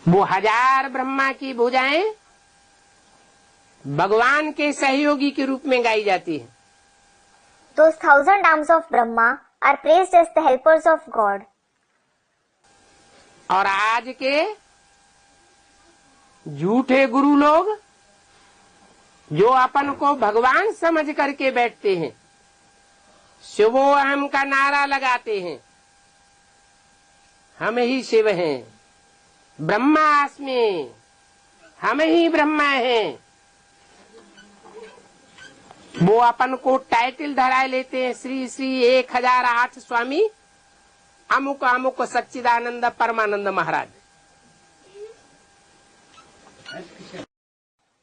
वो 1000 ब्रह्मा की भुजाएं भगवान के सहयोगी के रूप में गाई जाती है। Those 1000 arms of Brahma are praised as the helpers of God. और आज के झूठे गुरु लोग जो अपन को भगवान समझ करके बैठते हैं, शिवोहम का नारा लगाते हैं, हम ही शिव हैं, ब्रह्मास्मि, हम ही ब्रह्मा हैं, वो अपन को टाइटल धराए लेते हैं, श्री श्री 1008 स्वामी अमुक अमुक सच्चिदानंद परमानंद महाराज।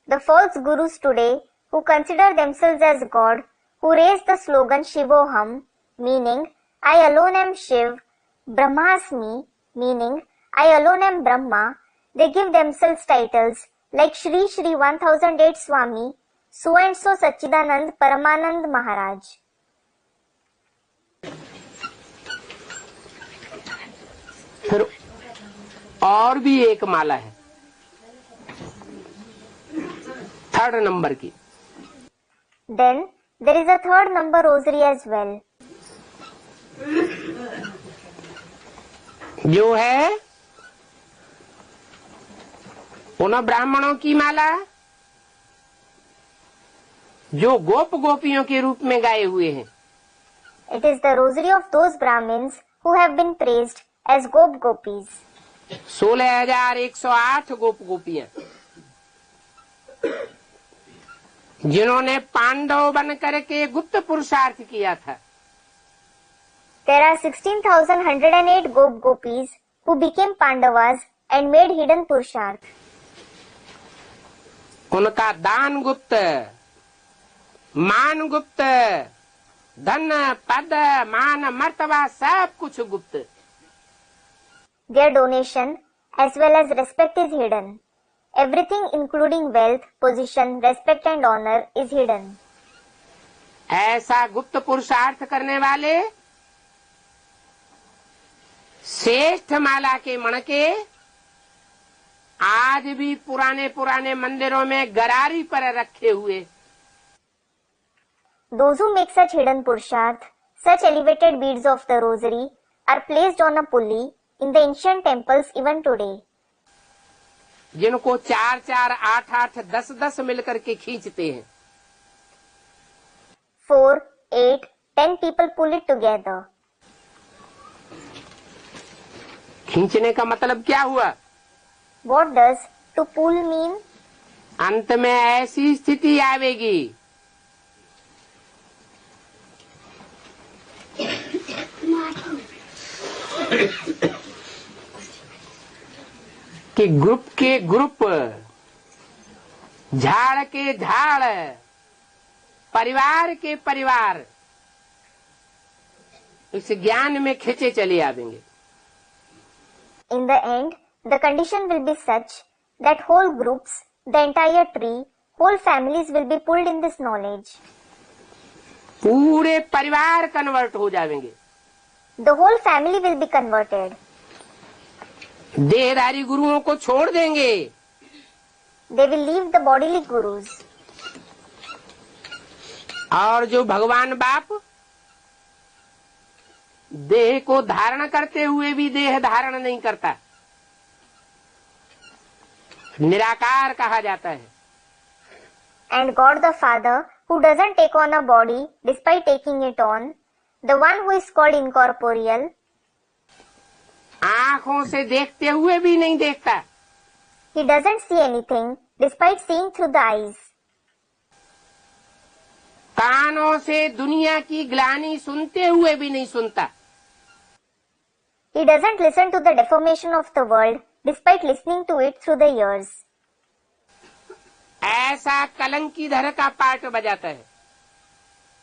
The false gurus today, who consider themselves as God, who raise the slogan Shivoham, meaning I alone am Shiv, Brahmasmi, meaning I alone am Brahma, they give themselves titles like Shri Shri 1008 Swami, so and so Sachidanand Paramanand Maharaj. फिर और भी एक माला है 3rd number की। Then there is a 3rd number rosary as well. जो है उन ब्राह्मणों की माला जो गोप गोपियों के रूप में गाए हुए हैं। It is the rosary of those Brahmins who have been praised as Gop Gopis. 16,108 गोप गोपियां जिन्होंने पांडव बन करके गुप्त पुरुषार्थ किया था। There are 16,108 Gop Gopis who became Pandavas and made hidden Purusharth. उनका दान गुप्त, मान गुप्त, धन पद मान मर्तबा सब कुछ गुप्त। Their donation as well as respect is hidden. Everything including wealth, position, respect and honor is hidden. ऐसा गुप्त पुरुषार्थ करने वाले श्रेष्ठ माला के मणके आज भी पुराने पुराने मंदिरों में गरारी पर रखे हुए। Those who make such hidden Purusharth, such elevated beads of the rosary are placed on a pulley in the ancient temples even today. जिनको 4-4, 8-8, 10-10 मिलकर के खींचते हैं। 4, 8, 10 people pull it together. खींचने का मतलब क्या हुआ? What does to pull mean? अंत में ऐसी स्थिति आवेगी कि ग्रुप के ग्रुप, झाड़ के झाड़, परिवार के परिवार इस ज्ञान में खींचे चले आवेंगे। In the end, the condition will be such that whole groups, the entire tree, whole families will be pulled in this knowledge. पूरे परिवार कन्वर्ट हो जाएंगे। The whole family will be converted. देहधारी गुरुओं को छोड़ देंगे। They will leave the bodily gurus. और जो भगवान बाप देह को धारण करते हुए भी देह धारण नहीं करता, निराकार कहा जाता है। And God the Father, who doesn't take on a body despite taking it on, the one who is called incorporeal, आंखों से देखते हुए भी नहीं देखता, he doesn't see anything despite seeing through the eyes. कानों से दुनिया की ग्लानि सुनते हुए भी नहीं सुनता, He doesn't listen to the deformation of the world despite listening to it through the ears. ऐसा कलंकीधर का पार्ट बजाता है।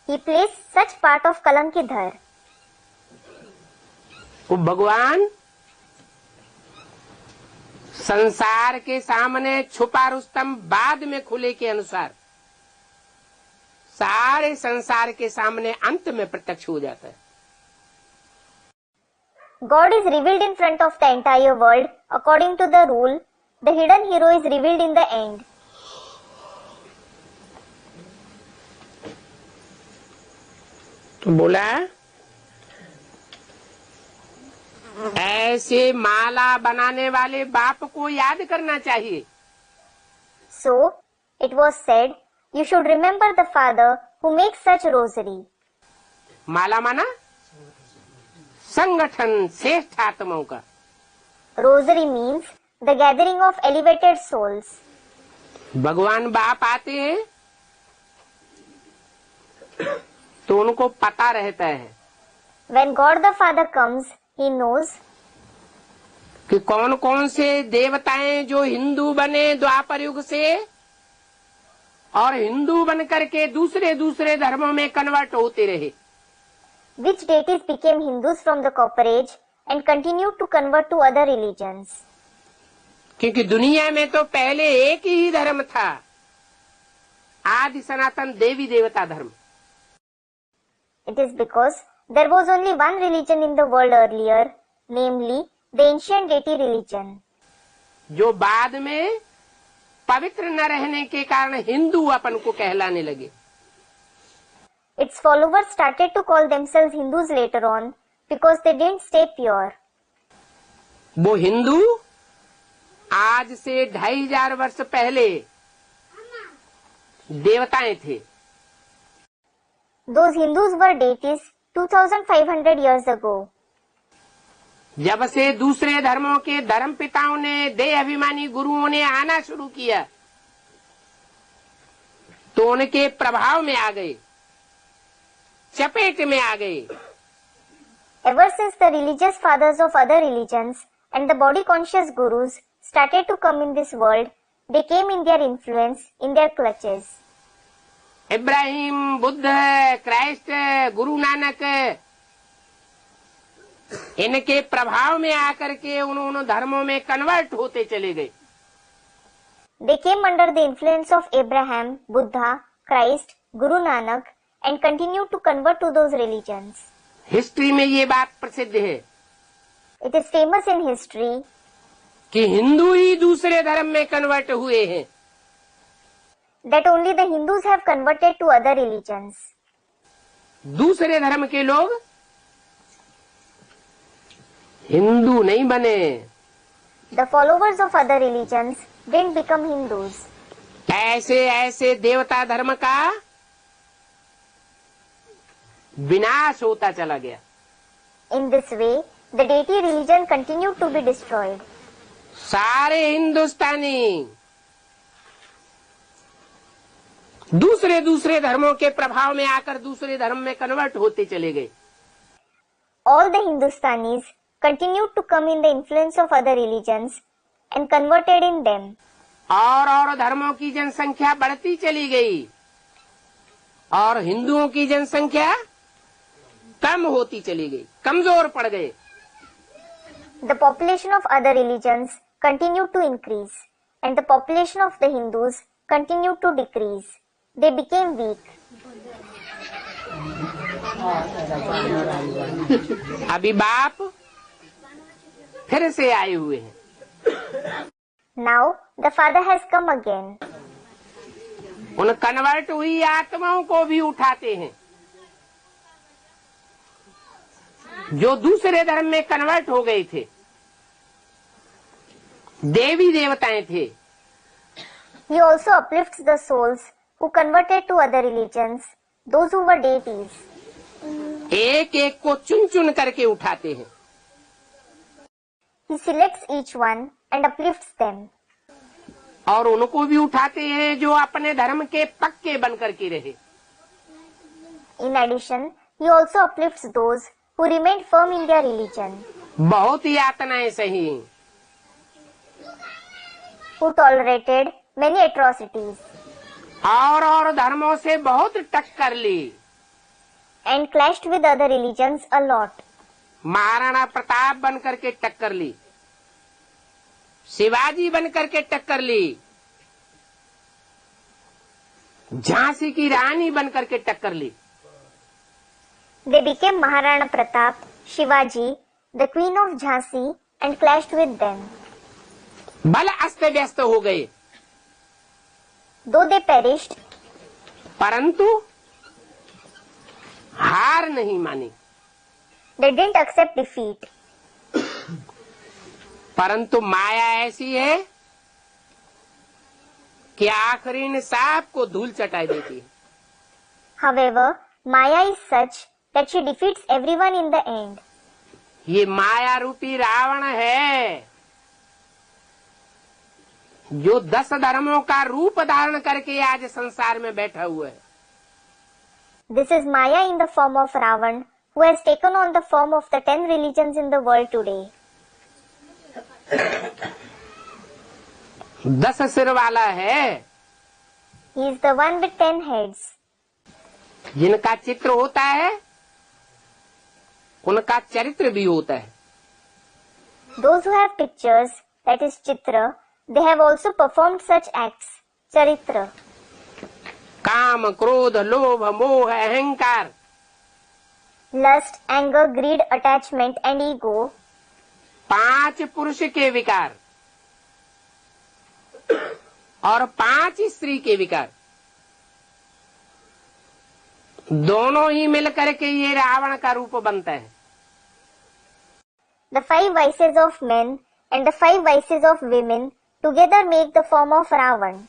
He plays such part of Kalankidhar. वो भगवान संसार के सामने छुपा रुस्तम बाद में खुले के अनुसार सारे संसार के सामने अंत में प्रत्यक्ष हो जाता है। God is revealed in front of the entire world according to the rule. The hidden hero is revealed in the end. तो बोला ऐसे माला बनाने वाले बाप को याद करना चाहिए। So, it was said, you should remember the father who makes such rosary. माला माना संगठन श्रेष्ठ आत्माओं का। Rosary means the gathering of elevated souls. भगवान बाप आते हैं तो उनको पता रहता है When God the Father comes, He knows कि कौन कौन से देवताएं जो हिंदू बने द्वापर युग से और हिंदू बन करके दूसरे दूसरे धर्मों में कन्वर्ट होते रहे। which deities became Hindus from the Copper Age and continued to convert to other religions. क्योंकि दुनिया में तो पहले एक ही धर्म था, आदि सनातन देवी देवता धर्म। It is because there was only one religion in the world earlier, namely the ancient deity religion, जो बाद में पवित्र न रहने के कारण हिंदू अपन को कहलाने लगे। its followers started to call themselves Hindus later on because they didn't stay pure. वो हिंदू आज से 2500 वर्ष पहले देवताएं थे। Those Hindus were deities 2500 years ago. जब से दूसरे धर्मों के धर्म पिताओं ने, देह अभिमानी गुरुओं ने आना शुरू किया तो उनके प्रभाव में आ गए, चपेट में आ गए। Ever since the religious fathers of other religions and the body conscious gurus started to come in this world, they came in their influence, in their clutches. Ibrahim, Buddha, Christ, Guru Nanak, इनके प्रभाव में आकर के उन्होंने धर्मों में कन्वर्ट होते चले गए। They came under the influence of Abraham, Buddha, Christ, Guru Nanak and continued to convert to those religions. History में ये बात प्रसिद्ध है It is famous in history कि हिंदू ही दूसरे धर्म में कन्वर्ट हुए हैं। that only the Hindus have converted to other religions. दूसरे धर्म के लोग हिंदू नहीं बने। The followers of other religions didn't become Hindus. ऐसे ऐसे देवता धर्म का विनाश होता चला गया। In this way, the deity religion continued to be destroyed. सारे हिंदुस्तानी दूसरे दूसरे धर्मों के प्रभाव में आकर दूसरे धर्म में कन्वर्ट होते चले गए। All the Hindustanis continued to come in the influence of other religions and converted in them. और धर्मों की जनसंख्या बढ़ती चली गई और हिंदुओं की जनसंख्या कम होती चली गई, कमजोर पड़ गए। The population of other religions continued to increase and the population of the Hindus continued to decrease. They became weak. अभी बाप फिर से आए हुए हैं। Now the Father has come again. उन कन्वर्ट हुई आत्माओं को भी उठाते हैं जो दूसरे धर्म में कन्वर्ट हो गए थे, देवी देवताएं थे। He also uplifts the souls who converted to other religions, those who were deities. एक एक को चुन चुन करके उठाते हैं। He selects each one and uplifts them. और उनको भी उठाते हैं जो अपने धर्म के पक्के बन करके रहे। In addition, he also uplifts those who remained firm in their religion, बहुत ही यातनाएं सही, who tolerated many atrocities और धर्मों से बहुत टक्कर ली। and clashed with other religions a lot. Maharana Pratap बन करके टक्कर ली, शिवाजी बन करके टक्कर ली, झांसी की रानी बन करके टक्कर ली। They became Maharana Pratap, Shivaji, the Queen of Jhansi and clashed with them. बल अस्त व्यस्त हो गए, Though they perished, परंतु हार नहीं मानी। they didn't accept defeat. परंतु माया ऐसी है कि आखिरी में सांप को धूल चटाई देती है। However, Maya is such that she defeats everyone in the end. ये माया रूपी रावण है जो 10 धर्मों का रूप धारण करके आज संसार में बैठा हुआ है। This is Maya in the form of Ravan, who has taken on the form of the 10 religions in the world today. 10 सिर वाला है, He is the one with 10 heads. जिनका चित्र होता है उनका चरित्र भी होता है। Those who have pictures, that is Chitra, they have also performed such acts, Charitra. काम, क्रोध, लोभ, मोह, अहंकार, Lust, anger, greed, attachment and ego, 5 पुरुष के विकार और 5 स्त्री के विकार, दोनों ही मिलकर के ये रावण का रूप बनता है। The 5 vices of men and the 5 vices of women together make the form of Ravan.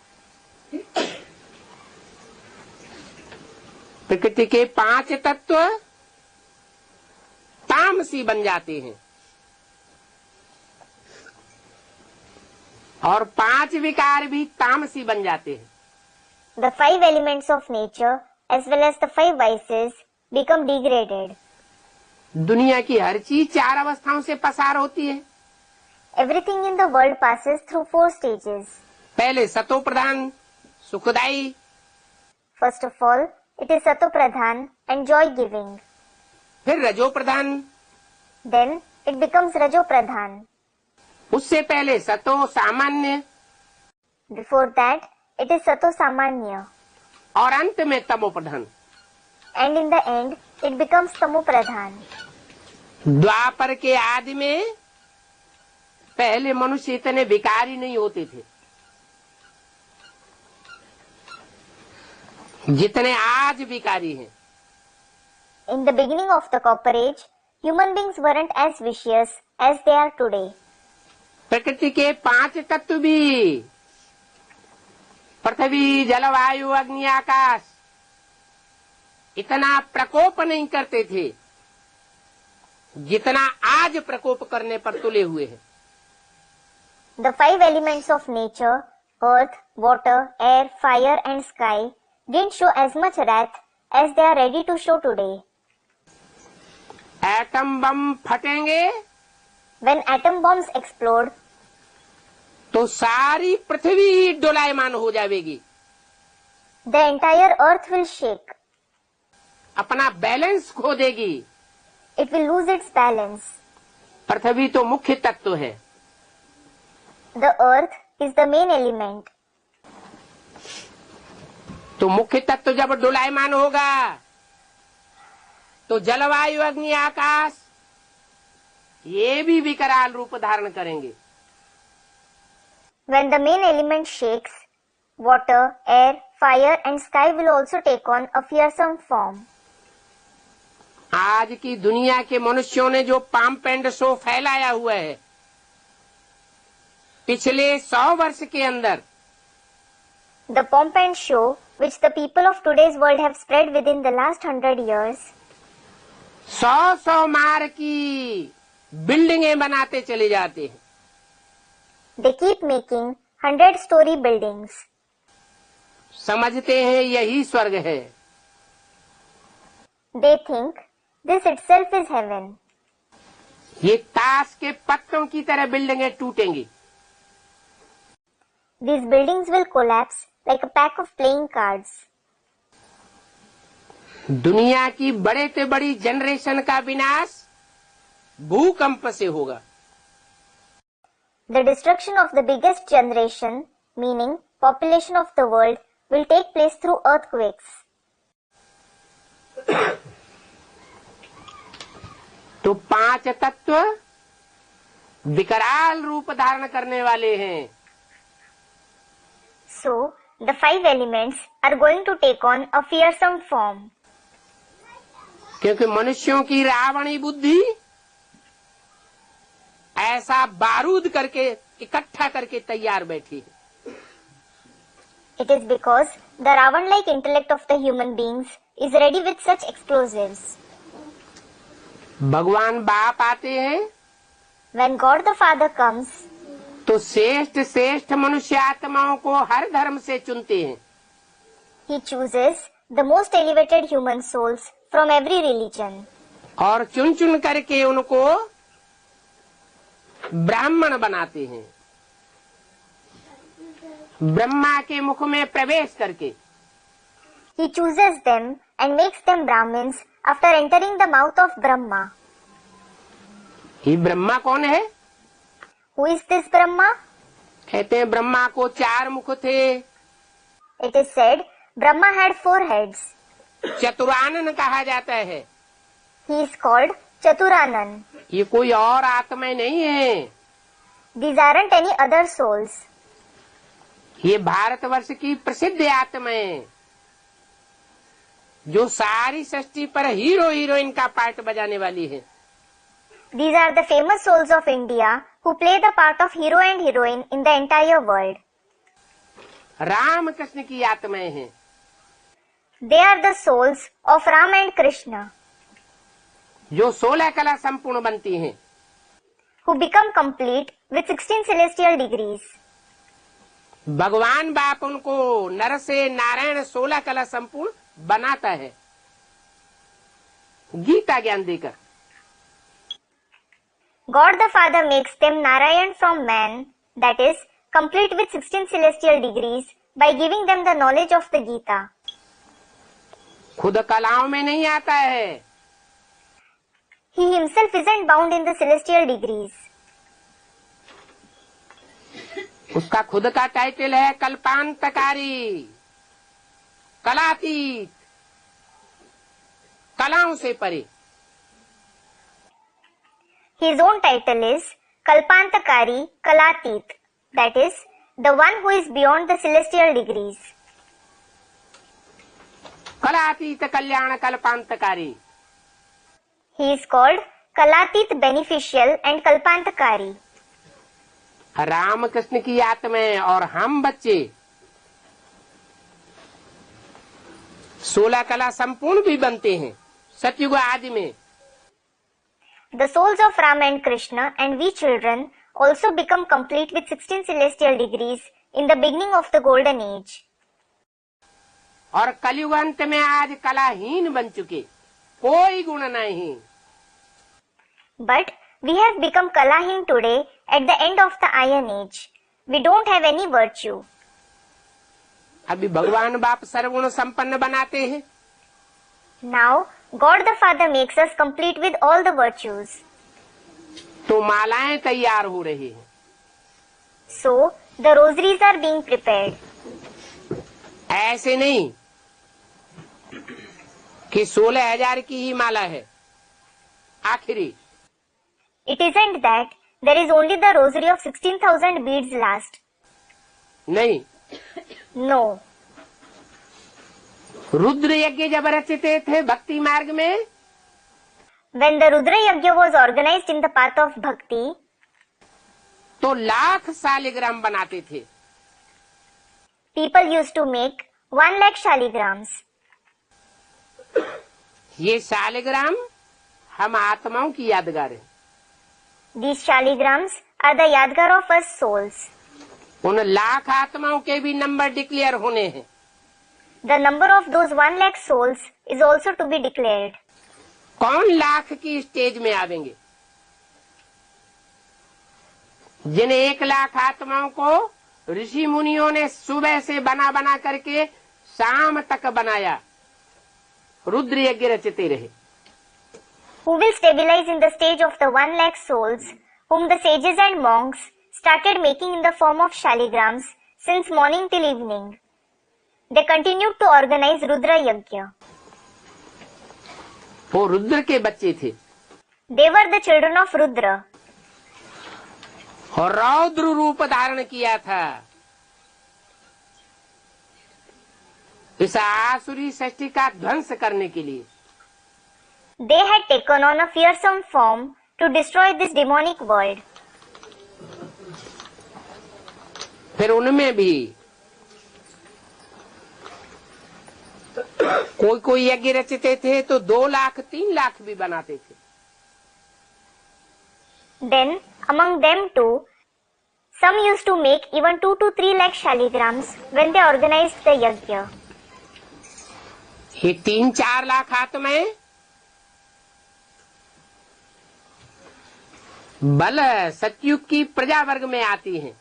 प्रकृति के 5 तत्व तामसी बन जाते हैं और 5 विकार भी तामसी बन जाते हैं। The 5 elements of nature as well as the 5 vices become degraded. दुनिया की हर चीज 4 अवस्थाओं से पसार होती है। Everything in the world passes through 4 stages. पहले सतो प्रधान सुखदायी, First of all, it is Sato Pradhan and joy giving. फिर रजो प्रधान, Then it becomes Rajo Pradhan. उससे पहले सतो सामान्य Before that, it is Sato Samanya. और अंत में तमो प्रधान। And in the end, it becomes Tamo Pradhan. द्वापर के आदि में पहले मनुष्य इतने विकारी नहीं होते थे जितने आज विकारी हैं। In the beginning of the Copper Age, human beings weren't as vicious as they are today. प्रकृति के 5 तत्व भी पृथ्वी जलवायु अग्नि आकाश इतना प्रकोप नहीं करते थे जितना आज प्रकोप करने पर तुले हुए हैं। The 5 elements of nature, earth, water, air, fire and sky didn't show as much wrath as they are ready to show today. Atom bomb फटेंगे When atom bombs explode, तो सारी पृथ्वी ही डोलायमान हो जाएगी, the entire earth will shake. अपना balance खो देगी। It will lose its balance. पृथ्वी तो मुख्य तत्व है। The earth is the main element. तो मुख्य तत्व जब डोलायमान होगा तो जलवायु अग्नि आकाश ये भी विकराल रूप धारण करेंगे। When the main element shakes, water, air, fire and sky will also take on a fearsome form. आज की दुनिया के मनुष्यों ने जो पंप एंड शो फैलाया हुआ है पिछले 100 वर्ष के अंदर, The pomp and show which the people of today's world have spread within the last 100 years, 100 मार की बिल्डिंगें बनाते चले जाते हैं। they keep making 100-story buildings. समझते हैं यही स्वर्ग है। They think this itself is heaven. ये ताश के पत्तों की तरह बिल्डिंगें टूटेंगी। These buildings will collapse like a pack of playing cards. दुनिया की बड़े से बड़ी जनरेशन का विनाश भूकंप से होगा। The destruction of the biggest generation, meaning population of the world, will take place through earthquakes. तो 5 तत्व विकराल रूप धारण करने वाले हैं। So, the 5 elements are going to take on a fearsome form. क्योंकि मनुष्यों की रावणी बुद्धि ऐसा बारूद करके इकट्ठा करके तैयार बैठी है। It is because the Ravan-like intellect of the human beings is ready with such explosives. भगवान बाप आते हैं When God the Father comes, तो श्रेष्ठ श्रेष्ठ मनुष्य आत्माओं को हर धर्म से चुनते हैं। He chooses the most elevated human souls from every religion. और चुन चुन करके उनको ब्राह्मण बनाते हैं। ब्रह्मा के मुख में प्रवेश करके He chooses them and makes them Brahmins after entering the mouth of Brahma. ये ब्रह्मा कौन है? Who is this Brahma? कहते हैं ब्रह्मा को 4 मुख थे। It is said Brahma had 4 heads. चतुरानन कहा जाता है। He is called Chaturanan. ये कोई और आत्माएं नहीं है, These aren't any other souls. ये भारतवर्ष की प्रसिद्ध आत्माएं जो सारी सृष्टि पर हीरो हीरोइन का पार्ट बजाने वाली है। These are the famous souls of India who play the part of hero and heroine in the entire world. Ram Krishna की आत्माएं हैं, They are the souls of Ram and Krishna जो 16 कला संपूर्ण बनती हैं, who become complete with 16 celestial degrees. भगवान बाप उनको नर से नारायण 16 कला संपूर्ण बनाता है गीता ज्ञान देकर। God the Father makes them Narayan from man, that is, complete with 16 celestial degrees, by giving them the knowledge of the Gita. खुद कलाओं में नहीं आता है, He himself isn't bound in the celestial degrees. उसका खुद का टाइटल है कल्पांतकारी, कलातीत, कलाओं से परे। His own title is Kalpantakari Kalatit, that is, the one who is beyond the celestial degrees. कलातीत Kalyan कल्पांतकारी। He is called Kalatit Beneficial and Kalpantakari. Ram Krishna की आत्माएं और हम बच्चे 16 कला संपूर्ण भी बनते हैं सतयुग आदि में। The souls of Ram and Krishna and we children also become complete with 16 celestial degrees in the beginning of the golden age. और कलयुग अंत में आज कलाहीन बन चुके, कोई गुण नहीं। But we have become Kalahin today at the end of the Iron Age. We don't have any virtue. अभी भगवान बाप सर्वगुण संपन्न बनाते हैं, Now, God the Father makes us complete with all the virtues. तो मालाएं तैयार हो रही हैं। So, the rosaries are being prepared. ऐसे नहीं कि 16,000 की ही माला है आखिरी। It isn't that there is only the rosary of 16,000 beads last. नहीं, No. रुद्र यज्ञ जब रचते थे भक्ति मार्ग में, When the Rudra Yajna was organized in the path of bhakti, तो लाख शालिग्राम बनाते थे। people used to make 1 lakh shaligrams. ये शालिग्राम हम आत्माओं की यादगार है। These shaligrams are the yadgar of us souls. उन लाख आत्माओं के भी नंबर डिक्लेयर होने हैं। The number of those 1 lakh souls is also to be declared. कौन लाख की स्टेज में आवेंगे? जिन 1 लाख आत्माओं को ऋषि मुनियों ने सुबह से बना बना करके शाम तक बनाया, रुद्र यज्ञ रचते रहे। Who will stabilize in the stage of the 1 lakh souls whom the sages and monks started making in the form of shaligrams since morning till evening. They continued to organize Rudra Yajna. वो रुद्र के बच्चे थे They were the children of Rudra. और रौद्र रूप धारण किया था इस आसुरी सृष्टि का ध्वंस करने के लिए। They had taken on a fearsome form to destroy this demonic world. फिर उनमें भी कोई कोई यज्ञ रचते थे तो 2 लाख 3 लाख भी बनाते थे। Then, among them too, some used to make even 2 to 3 lakh shaligrams when they organized the yajna. ये 3-4 लाख आत्माएं बल सतयुग की प्रजा वर्ग में आती हैं,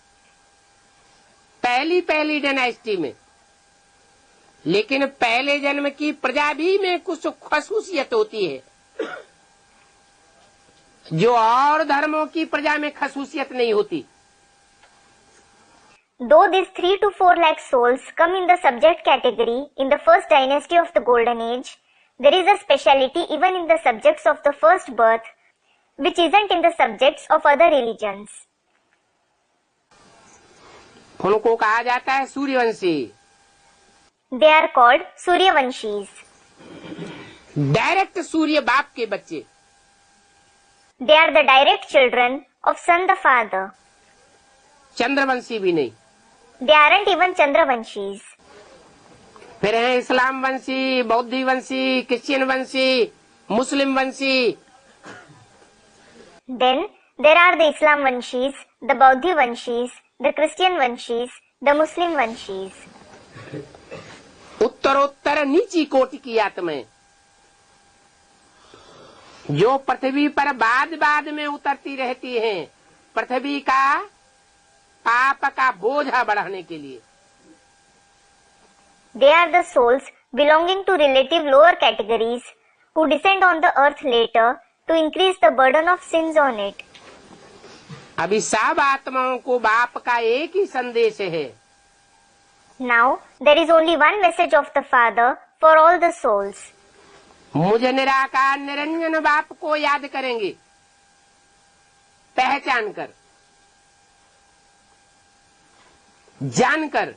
पहली डायनेस्टी में। लेकिन पहले जन्म की प्रजा भी में कुछ खसूसियत होती है जो और धर्मों की प्रजा में खसूसियत नहीं होती। Though these 3 to 4 lakh souls come in the subject category in the first dynasty of the Golden Age, There is a speciality even in the subjects of the first birth, which isn't in the subjects of other religions. उनको कहा जाता है सूर्यवंशी. They are called Suryavanshis. Direct सूर्य बाप के बच्चे. They are the direct children of Sun the Father. Chandravanshi भी नहीं. They aren't even Chandravanshis. फिर है इस्लाम वंशी, बौद्धी वंशी, क्रिश्चियन वंशी, मुस्लिम वंशी. Then there are the Islam Vanshis, the Baudhi Vanshis, the Christian Vanshis, the Muslim Vanshis. उत्तरोत्तर नीची कोटि की आत्माएं जो पृथ्वी पर बाद में उतरती रहती हैं, पृथ्वी का पाप का बोझा बढ़ाने के लिए. They are the souls belonging to relative lower categories who descend on the earth later to increase the burden of sins on it. अभी सब आत्माओं को बाप का एक ही संदेश है. Now there is only one message of the Father for all the souls. मुझे निराकार निरंजन बाप को याद करेंगे, पहचान कर, जानकर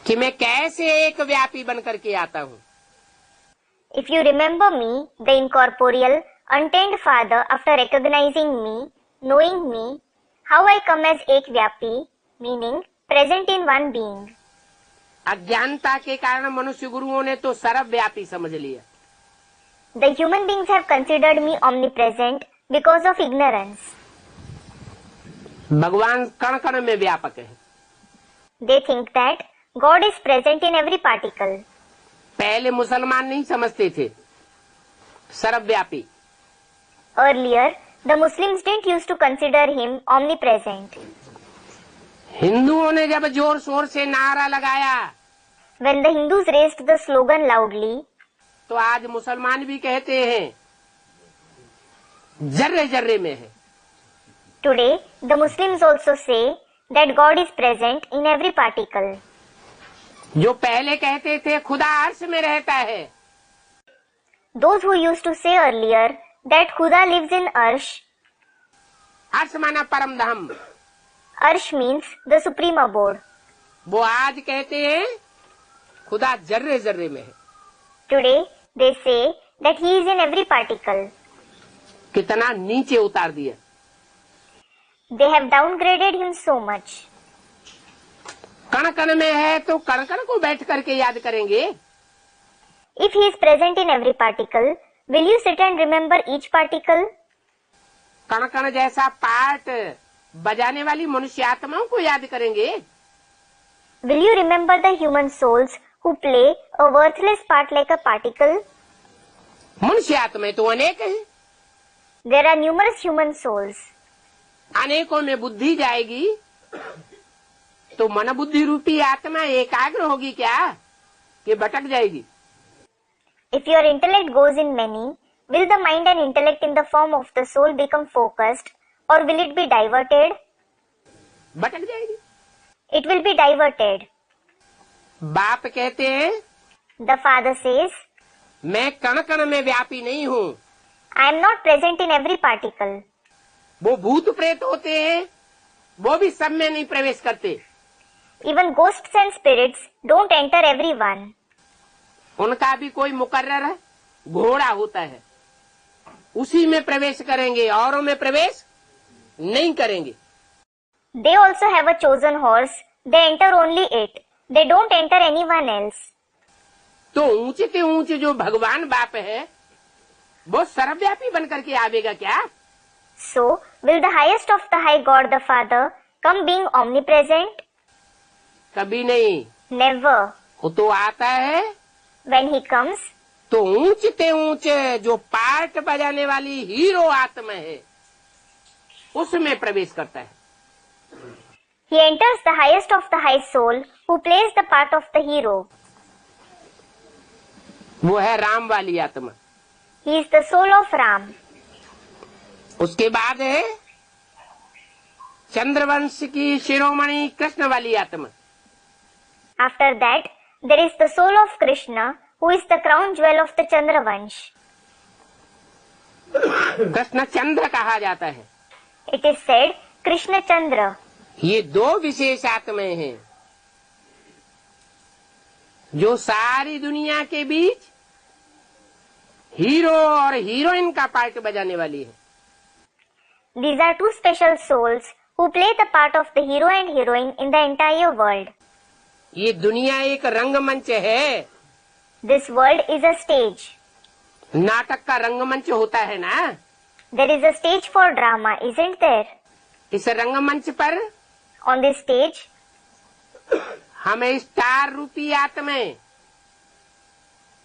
कि मैं कैसे एक व्यापी बनकर के आता हूँ. If you remember me, the incorporeal, untainted Father, after recognizing me, knowing me, how I come as Ek Vyapi, meaning present in one being. अज्ञानता के कारण मनुष्य गुरुओं ने तो सर्वव्यापी समझ लिया. The human beings have considered me omnipresent because of ignorance. भगवान कण कण में व्यापक है. They think that God is present in every particle. पहले मुसलमान नहीं समझते थे सर्वव्यापी. Earlier, the Muslims didn't used to consider him omnipresent. हिंदुओं ने जब जोर शोर से नारा लगाया, When the Hindus raised the slogan loudly, तो आज मुसलमान भी कहते हैं जर्रे जर्रे में है. today the Muslims also say that God is present in every particle. जो पहले कहते थे खुदा अर्श में रहता है, Those who used to say earlier that Khuda lives in Arsh, अर्श माना परम धाम, Arsh means the supreme abode. वो आज कहते हैं खुदा जर्रे जर्रे में है. Today they say that he is in every particle. कितना नीचे उतार दिया. They have downgraded him so much. कण कण में है तो कण कण को बैठ करके याद करेंगे. If he is present in every particle, will you sit and remember each particle? कण कण जैसा पार्ट बजाने वाली मनुष्य आत्माओं को याद करेंगे. Will you remember the human souls who play a worthless part like a particle? मनुष्य आत्माएं तो अनेक हैं. There are numerous human souls. अनेकों में बुद्धि जाएगी तो मन बुद्धि रूपी आत्मा एकाग्र होगी क्या कि भटक जाएगी. If your intellect goes in many, will the mind and intellect in the form of the soul become focused, or will it be diverted? भटक जाएगी. It will be diverted. बाप कहते हैं The Father says, मैं कण कण में व्यापी नहीं हूँ. I am not present in every particle. वो भूत प्रेत होते हैं, वो भी सब में नहीं प्रवेश करते. Even ghosts and spirits don't enter everyone. उनका भी कोई मुकर्रर है, घोड़ा होता है, उसी में प्रवेश करेंगे, औरों में प्रवेश नहीं करेंगे. They also have a chosen horse. They enter only it. They don't enter anyone else. तो ऊंचे के ऊंचे जो भगवान बाप है वो सर्वव्यापी बनकर के आवेगा क्या? So, will the highest of the high God the Father come being omnipresent? कभी नहीं. Never. वो तो आता है When he comes, तो ऊंचे ऊंचे जो पार्ट बजाने वाली हीरो आत्मा है उसमें प्रवेश करता है. he enters the highest of the high soul who plays the part of the hero. वो है राम वाली आत्मा. He is the soul of Ram. उसके बाद है चंद्रवंश की शिरोमणि कृष्ण वाली आत्मा. After that, There is the soul of Krishna, who is the crown jewel of the Chandravansh. Krishna चंद्र कहा जाता है। It is said Krishna Chandra. ये दो विशेष आत्माएं हैं जो सारी दुनिया के बीच हीरो और हीरोइन का पार्ट बजाने वाली है। These are two special souls who play the part of the hero and heroine in the entire world. ये दुनिया एक रंगमंच है। This world is a stage. नाटक का रंगमंच होता है ना। There is a stage for drama, isn't there? इस रंगमंच पर On this stage, हमें स्टार रूपी आत्माएं,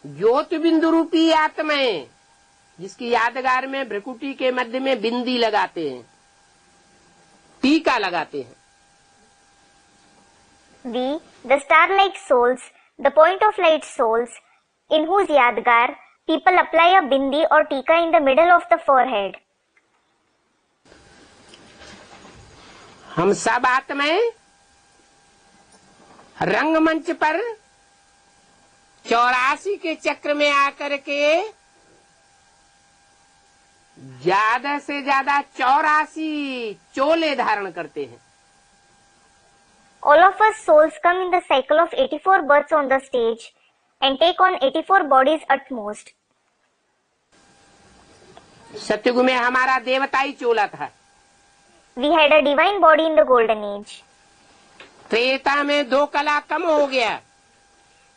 ज्योत बिंदु रूपी आत्माएं, जिसकी यादगार में भ्रकुटी के मध्य में बिंदी लगाते हैं, टीका लगाते हैं। we, the star-like souls, the point of light souls, in whose yadgar people apply a bindi or tika in the middle of the forehead. हम सब आत्माएं रंगमंच पर 84 के चक्र में आकर के ज्यादा से ज्यादा 84 चोले धारण करते हैं। All of us souls come in the cycle of 84 births on the stage and take on 84 bodies at most. सत्युग में हमारा देवताई चोला था। We had a divine body in the golden age. Treta में 2 कला कम हो गया।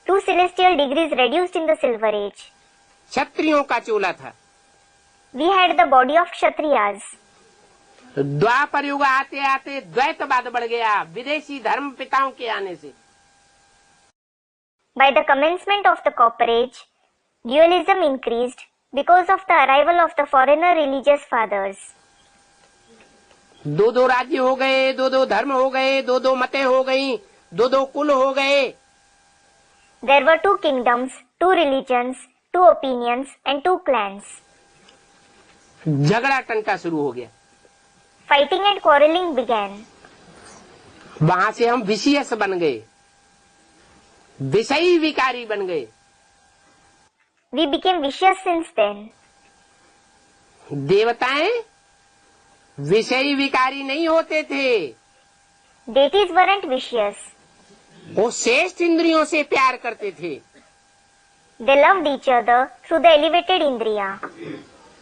2 celestial degrees reduced in the silver age. क्षत्रियों का चोला था। We had the body of Kshatriyas. द्वापर युग आते आते द्वैतवाद बढ़ गया विदेशी धर्म पिताओं के आने से। By the commencement of the Copper Age, dualism increased because of the arrival of the foreigner religious fathers. 2 राज्य हो गए, 2 धर्म हो गए, 2 मतें हो गई, 2 कुल हो गए। There were 2 kingdoms, 2 religions, 2 opinions and 2 clans. झगड़ा टंका शुरू हो गया। Fighting and quarreling began. वहां से हम विषयस बन गए, विषयी विकारी बन गए। We became vicious since then. देवताएं विषयी विकारी नहीं होते थे। Deities weren't vicious. वो श्रेष्ठ इंद्रियों से प्यार करते थे। They loved each other through the elevated indriya.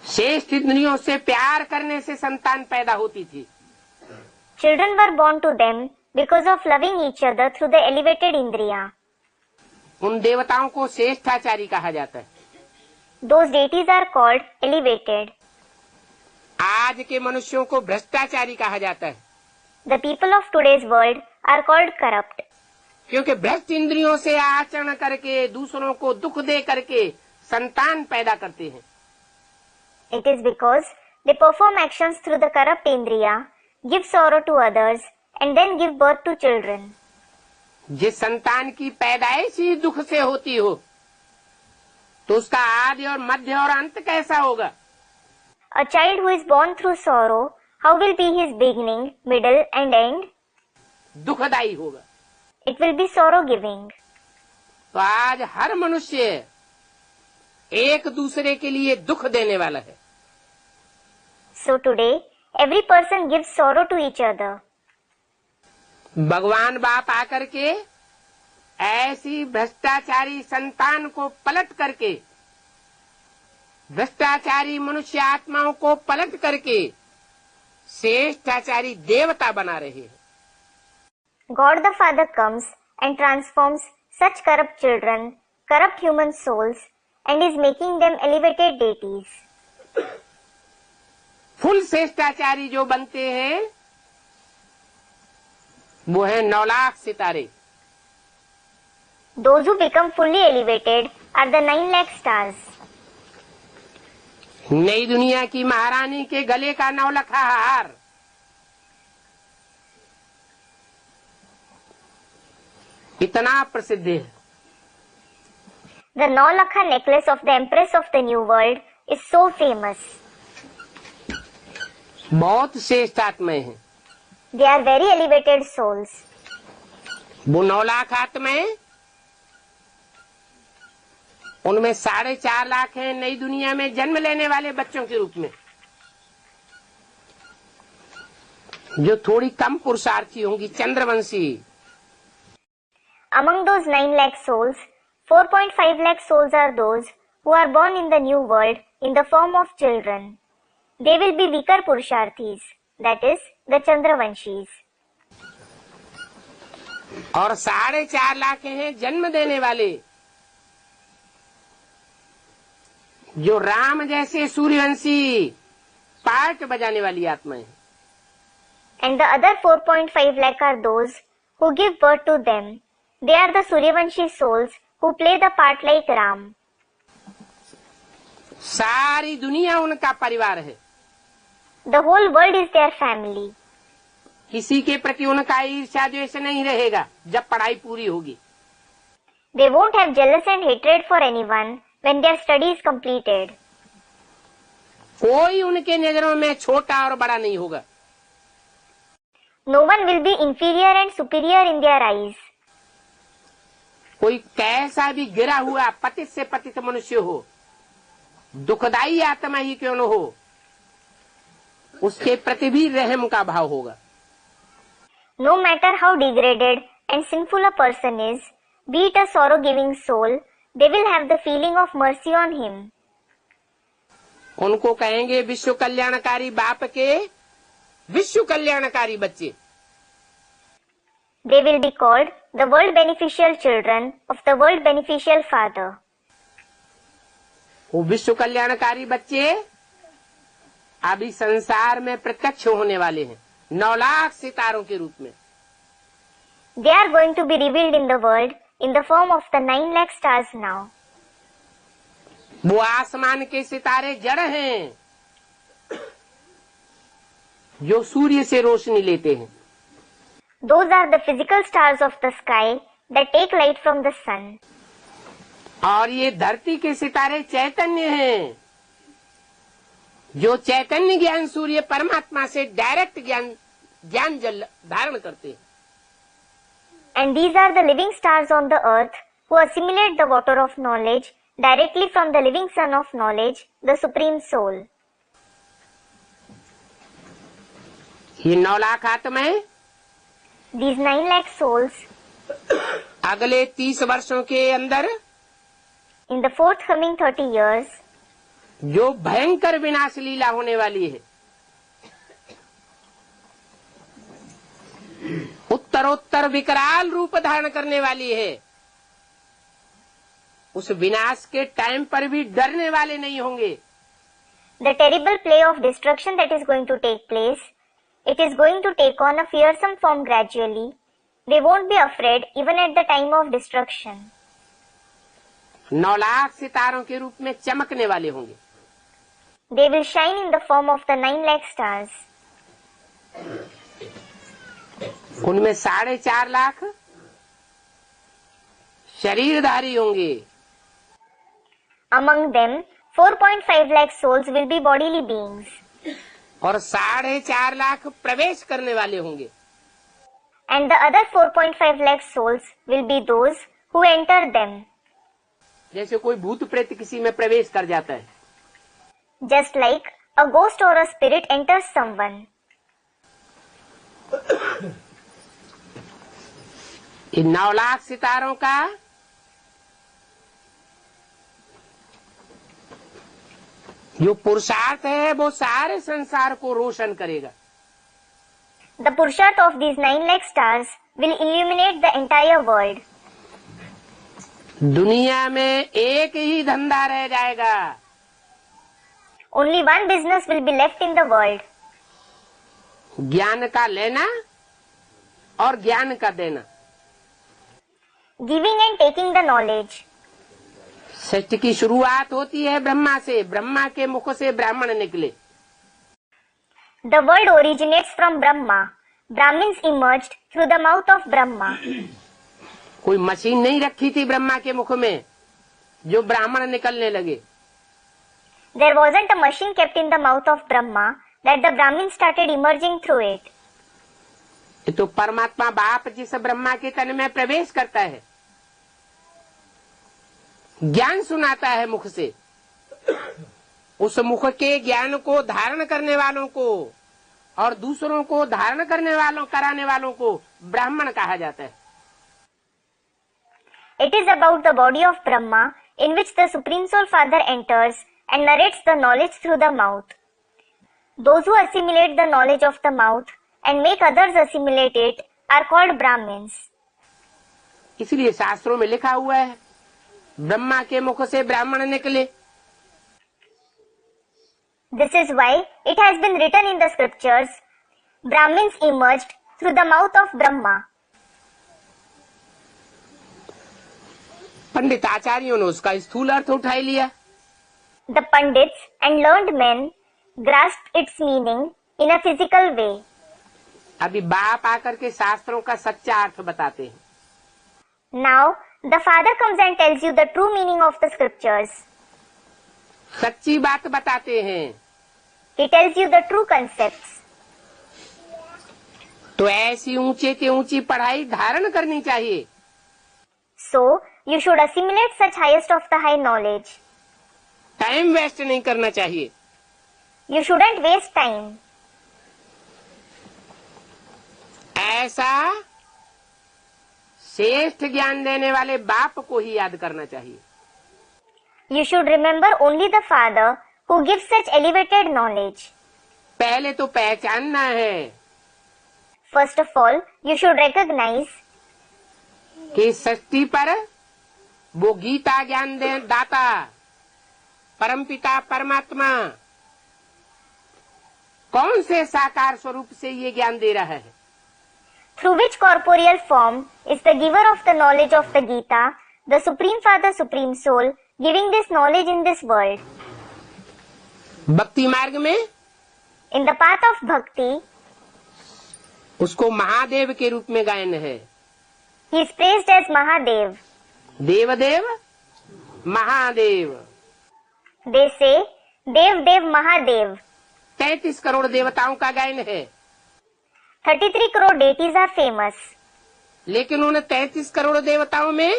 श्रेष्ठ इंद्रियों से प्यार करने से संतान पैदा होती थी। Children were born to them because of loving each other through the elevated indriya. उन देवताओं को श्रेष्ठाचारी कहा जाता है। Those deities are called elevated. आज के मनुष्यों को भ्रष्टाचारी कहा जाता है। The people of today's world are called corrupt. क्योंकि भ्रष्ट इंद्रियों से आचरण करके दूसरों को दुख दे करके संतान पैदा करते हैं। It is because they perform actions through the corrupt indriya, give sorrow to others, and then give birth to children. जिस संतान की पैदाइश ही दुख से होती हो तो उसका आदि और मध्य और अंत कैसा होगा? A child who is born through sorrow, how will be his beginning, middle, and end? दुखदाई होगा। It will be sorrow giving. तो आज हर मनुष्य एक दूसरे के लिए दुख देने वाला है। So today, every person gives sorrow to each other. भगवान बाप आकर के ऐसी भ्रष्टाचारी संतान को पलट करके, भ्रष्टाचारी मनुष्य आत्माओं को पलट करके श्रेष्ठाचारी देवता बना रहे हैं। God the Father comes and transforms such corrupt children, corrupt human souls, and is making them elevated deities. Full श्रेष्ठाचारी जो बनते हैं वो है 9 लाख सितारे। Those who become fully elevated are the 9 lakh stars. नई दुनिया की महारानी के गले का 9 लाख हार, इतना प्रसिद्ध है। The Naulakha necklace of the Empress of the New World is so famous. बहुत श्रेष्ठ आत्माएं हैं। They are very elevated souls. वो 9 लाख आत्माएं उनमें 4.5 लाख हैं नई दुनिया में जन्म लेने वाले बच्चों के रूप में, जो थोड़ी कम पुरुषार्थी होंगी, Chandravanshi. Among those 9 lakh souls, 4.5 lakh souls are those who are born in the new world in the form of children. They will be weaker Purusharthis, that is, the Chandravanshis. और 4.5 लाख हैं जन्म देने वाले, जो राम जैसे सूर्यवंशी पार्ट बजाने वाली आत्माएं। And the other 4.5 lakh are those who give birth to them. They are the Suryavanshi souls who play the part like Ram. सारी दुनिया उनका परिवार है। The whole world is their family. किसी के प्रति उनका ईर्ष्या द्वेष नहीं रहेगा जब पढ़ाई पूरी होगी। They won't have jealous and hatred for anyone when their study is completed. कोई उनके नजरों में छोटा और बड़ा नहीं होगा। No one will be inferior and superior in their eyes. कोई कैसा भी गिरा हुआ पतित से पतित मनुष्य हो, दुखदाई आत्मा ही क्यों न हो, उसके प्रति भी रहम का भाव होगा। No matter how degraded and sinful a person is, be it a sorrow-giving soul, they will have the feeling of mercy on him. उनको कहेंगे विश्व कल्याणकारी बाप के विश्व कल्याणकारी बच्चे। They will be called the world beneficial children of the world beneficial father. वो विश्व कल्याणकारी बच्चे अभी संसार में प्रत्यक्ष होने वाले हैं 9 लाख सितारों के रूप में। They are going to be revealed in the world in the form of the 9 lakh stars now. वो आसमान के सितारे जड़ हैं जो सूर्य से रोशनी लेते हैं। Those are the physical stars of the sky that take light from the sun. और ये धरती के सितारे चैतन्य हैं जो चैतन्य ज्ञान सूर्य परमात्मा से डायरेक्ट ज्ञान जल धारण करते हैं। And these are the living stars on the earth who assimilate the water of knowledge directly from the living sun of knowledge, the supreme soul. ये 9 लाख आत्माएं These 9 lakh souls अगले 30 वर्षों के अंदर in the forthcoming 30 years, जो भयंकर विनाश लीला होने वाली है, उत्तरोत्तर विकराल रूप धारण करने वाली है, उस विनाश के टाइम पर भी डरने वाले नहीं होंगे। the terrible play of destruction that is going to take place, it is going to take on a fearsome form gradually. They won't be afraid even at the time of destruction. 9 lakh सितारों के रूप में चमकने वाले होंगे। They will shine in the form of the 9 lakh stars. उनमें 4.5 लाख शरीरधारी होंगे। Among them, 4.5 lakh souls will be bodily beings. और 4.5 लाख प्रवेश करने वाले होंगे। And the other 4.5 lakh souls will be those who enter them. जैसे कोई भूत प्रेत किसी में प्रवेश कर जाता है, Just like a ghost or a spirit enters someone. इन 9 लाख सितारों का जो पुरुषार्थ है वो सारे संसार को रोशन करेगा। The Purusharth of these 9 lakh stars will illuminate the entire world. दुनिया में एक ही धंधा रह जाएगा, Only one business will be left in the world. ज्ञान का लेना और ज्ञान का देना। Giving and taking the knowledge. सृष्टि की शुरुआत होती है ब्रह्मा से, ब्रह्मा के मुख से ब्राह्मण निकले। The world originates from Brahma. Brahmins emerged through the mouth of Brahma. कोई मशीन नहीं रखी थी ब्रह्मा के मुख में जो ब्राह्मण निकलने लगे। There wasn't a machine kept in the mouth of Brahma that the Brahmins started emerging through it. ये तो परमात्मा बाप जिस ब्रह्मा के तन में प्रवेश करता है ज्ञान सुनाता है मुख से, उस मुख के ज्ञान को धारण करने वालों को और दूसरों को धारण कराने वालों को ब्राह्मण कहा जाता है। It is about the body of Brahma in which the Supreme Soul Father enters and narrates the knowledge through the mouth. Those who assimilate the knowledge of the mouth and make others assimilate it are called Brahmins. इसलिए शास्त्रों में लिखा हुआ है, ब्रह्मा के मुख से ब्राह्मण निकले। This is why it has been written in the scriptures, Brahmins emerged through the mouth of Brahma. पंडित आचार्यों ने उसका स्थूल अर्थ उठा लिया। The Pandits and learned men grasped its meaning in a physical way. अभी बाप आकर के शास्त्रों का सच्चा अर्थ बताते हैं। Now the Father comes and tells you the true meaning of the scriptures. सच्ची बात बताते हैं। He tells you the true concepts. तो ऐसी ऊंचे से ऊंची पढ़ाई धारण करनी चाहिए। So you should assimilate such highest of the high knowledge. Time waste नहीं करना चाहिए। You shouldn't waste time. ऐसा श्रेष्ठ ज्ञान देने वाले बाप को ही याद करना चाहिए। You should remember only the Father who gives such elevated knowledge. पहले तो पहचानना है First of all, you should recognize कि सृष्टि पर वो गीता ज्ञान दाता परमपिता परमात्मा कौन से साकार स्वरूप से ये ज्ञान दे रहा है। through which corporeal form is the giver of the knowledge of the Gita, the Supreme Father, Supreme Soul, giving this knowledge in this world. भक्ति मार्ग में In the path of bhakti, उसको महादेव के रूप में गायन है। he is praised as Mahadev. देवदेव Mahadev. They say, Dev Dev Mahadev. 33 crore देवताओं का गायन है। 33 crore deities are famous. लेकिन उन 33 करोड़ देवताओं में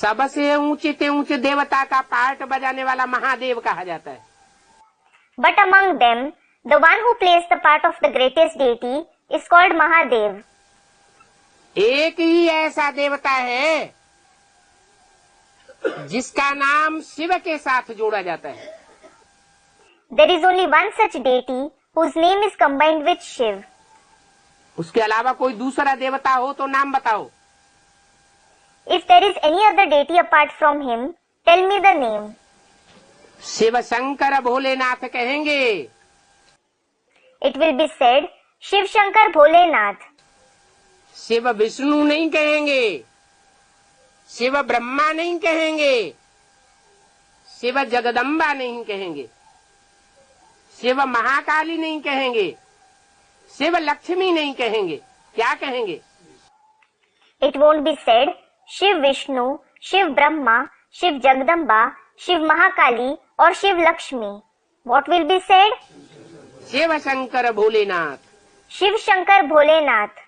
सबसे ऊंचे से ऊंचे देवता का पार्ट बजाने वाला महादेव कहा जाता है। But among them, the one who plays the part of the greatest deity is called Mahadev. एक ही ऐसा देवता है जिसका नाम शिव के साथ जोड़ा जाता है। There is only one such deity whose name is combined with Shiv. उसके अलावा कोई दूसरा देवता हो तो नाम बताओ। If there is any other deity apart from him, tell me the name. Shiv Shankar Bholenath कहेंगे। It will be said, Shiv Shankar Bholenath. Shiv Vishnu नहीं कहेंगे, शिव ब्रह्मा नहीं कहेंगे, शिव जगदम्बा नहीं कहेंगे, शिव महाकाली नहीं कहेंगे, शिव लक्ष्मी नहीं कहेंगे। क्या कहेंगे? It won't be said, Shiv Vishnu, Shiv Brahma, Shiv Jagdamba, Shiv Mahakali or Shiv Lakshmi. What will be said? Shiv Shankar Bholenath. Shiv Shankar Bholenath.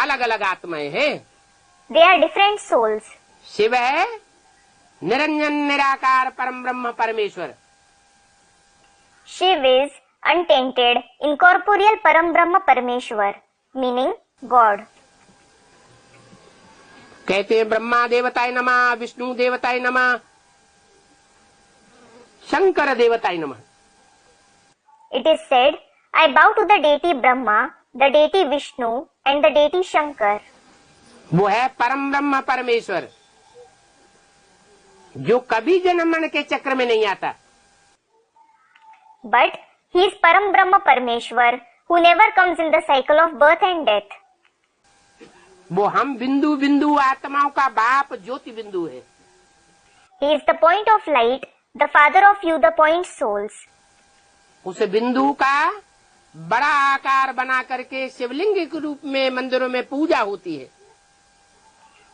अलग अलग आत्माएं हैं। They are different souls. Shiv है निरंजन निराकार परम ब्रह्म परमेश्वर। Shiv is untainted, incorporeal Param Brahma Parameshwar, meaning God. कहते हैं ब्रह्मा देवताय नमः, विष्णु देवताय नमः, शंकर देवताय नमः। It is said, I bow to the deity Brahma, the deity Vishnu and the deity Shankar. वो है परम ब्रह्म परमेश्वर जो कभी जन्म मरण के चक्र में नहीं आता। But he is Param Brahma Parameshwar who never comes in the cycle of birth and death. वो हम बिंदु बिंदु आत्माओं का बाप ज्योति बिंदु है। He is the point of light, the father of you, the point souls. उस बिंदु का बड़ा आकार बना करके शिवलिंग के रूप में मंदिरों में पूजा होती है।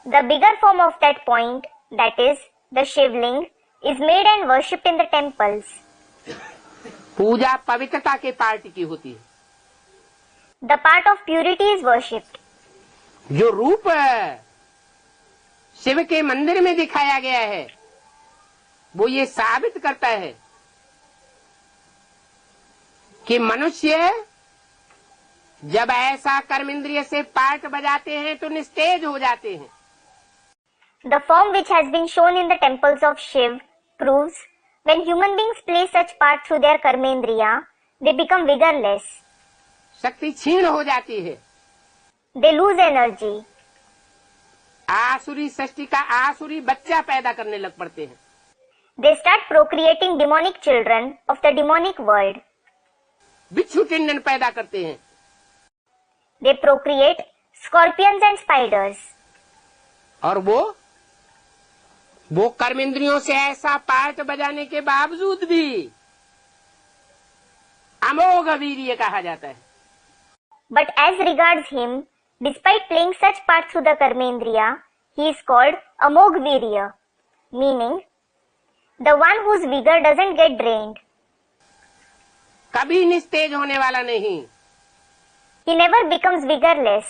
The bigger form of that point, that is, the Shivling, is made and worshipped in the temples. पूजा पवित्रता के पार्ट की होती है। The part of purity is worshipped. जो रूप शिव के मंदिर में दिखाया गया है, वो ये साबित करता है कि मनुष्य जब ऐसा कर्म इंद्रिय से पार्ट बजाते हैं तो निस्तेज हो जाते हैं। The form which has been shown in the temples of Shiv proves when human beings play such part through their karmendriya, they become vigorless. शक्ति क्षीण हो जाती है, They lose energy. आसुरी सृष्टि का आसुरी बच्चा पैदा करने लग पड़ते हैं। They start procreating demonic children of the demonic world. बिच्छू टिंडन पैदा करते हैं। They procreate scorpions and spiders. और वो कर्मेंद्रियों से ऐसा पार्ट बजाने के बावजूद भी अमोघ वीर्य कहा जाता है। But as regards him, despite playing such part through the karmendriya, he is called Amogh Virya, meaning the one whose vigor doesn't get drained. कभी निस्तेज होने वाला नहीं, He never becomes vigorless.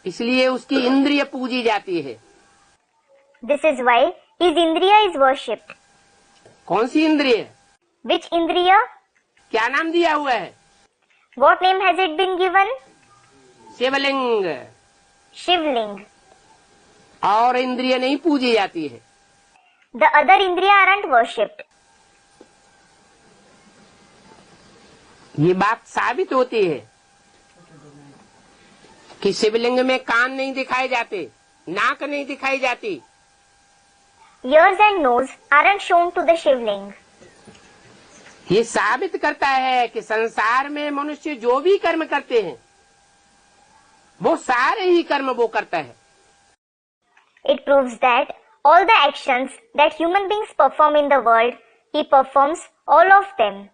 इसलिए उसकी इंद्रिय पूजी जाती है। This is why his indriya is worshipped. कौन सी इंद्रिय? Which indriya? क्या नाम दिया हुआ है? What name has it been given? Shivling. Shivling. और इंद्रिय नहीं पूजी जाती है। The other indriya aren't worshipped. ये बात साबित होती है कि शिवलिंग में कान नहीं दिखाए जाते, नाक नहीं दिखाई जाती। Ears and nose aren't shown to the Shivling. ये साबित करता है कि संसार में मनुष्य जो भी कर्म करते हैं वो सारे ही कर्म वो करता है। It proves that all the actions that human beings perform in the world, he performs all of them.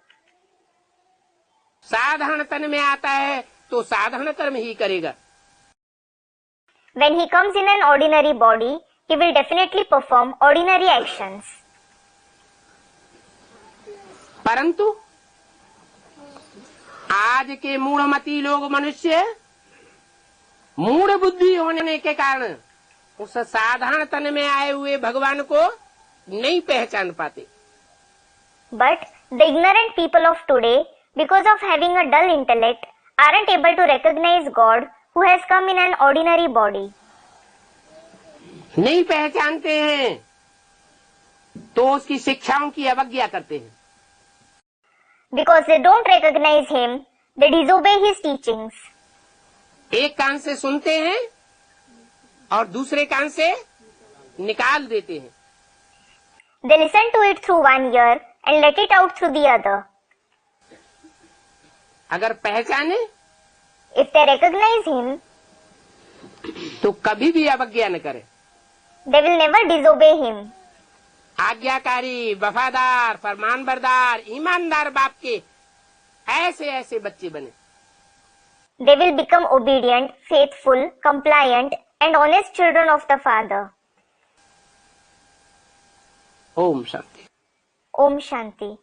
साधारण तन में आता है तो साधारण कर्म ही करेगा। When he comes in an ordinary body, he will definitely perform ordinary actions. परंतु आज के मूढ़मती लोग मनुष्य मूढ़ बुद्धि होने के कारण उस साधारण तन में आए हुए भगवान को नहीं पहचान पाते। But the ignorant people of today, because of having a dull intellect, aren't able to recognize God who has come in an ordinary body. नहीं पहचानते हैं तो उसकी शिक्षाओं की अवज्ञा करते हैं। Because they don't recognize him, they disobey his teachings. एक कान से सुनते हैं और दूसरे कान से निकाल देते हैं। They listen to it through one ear and let it out through the other. अगर पहचाने If they recognize him, तो कभी भी अवज्ञा न करें। they will never disobey him. आज्ञाकारी, वफादार, फरमानबरदार, ईमानदार बाप के ऐसे ऐसे बच्चे बने। They will become obedient, faithful, compliant, and honest children of the Father. Om Shanti. Om Shanti.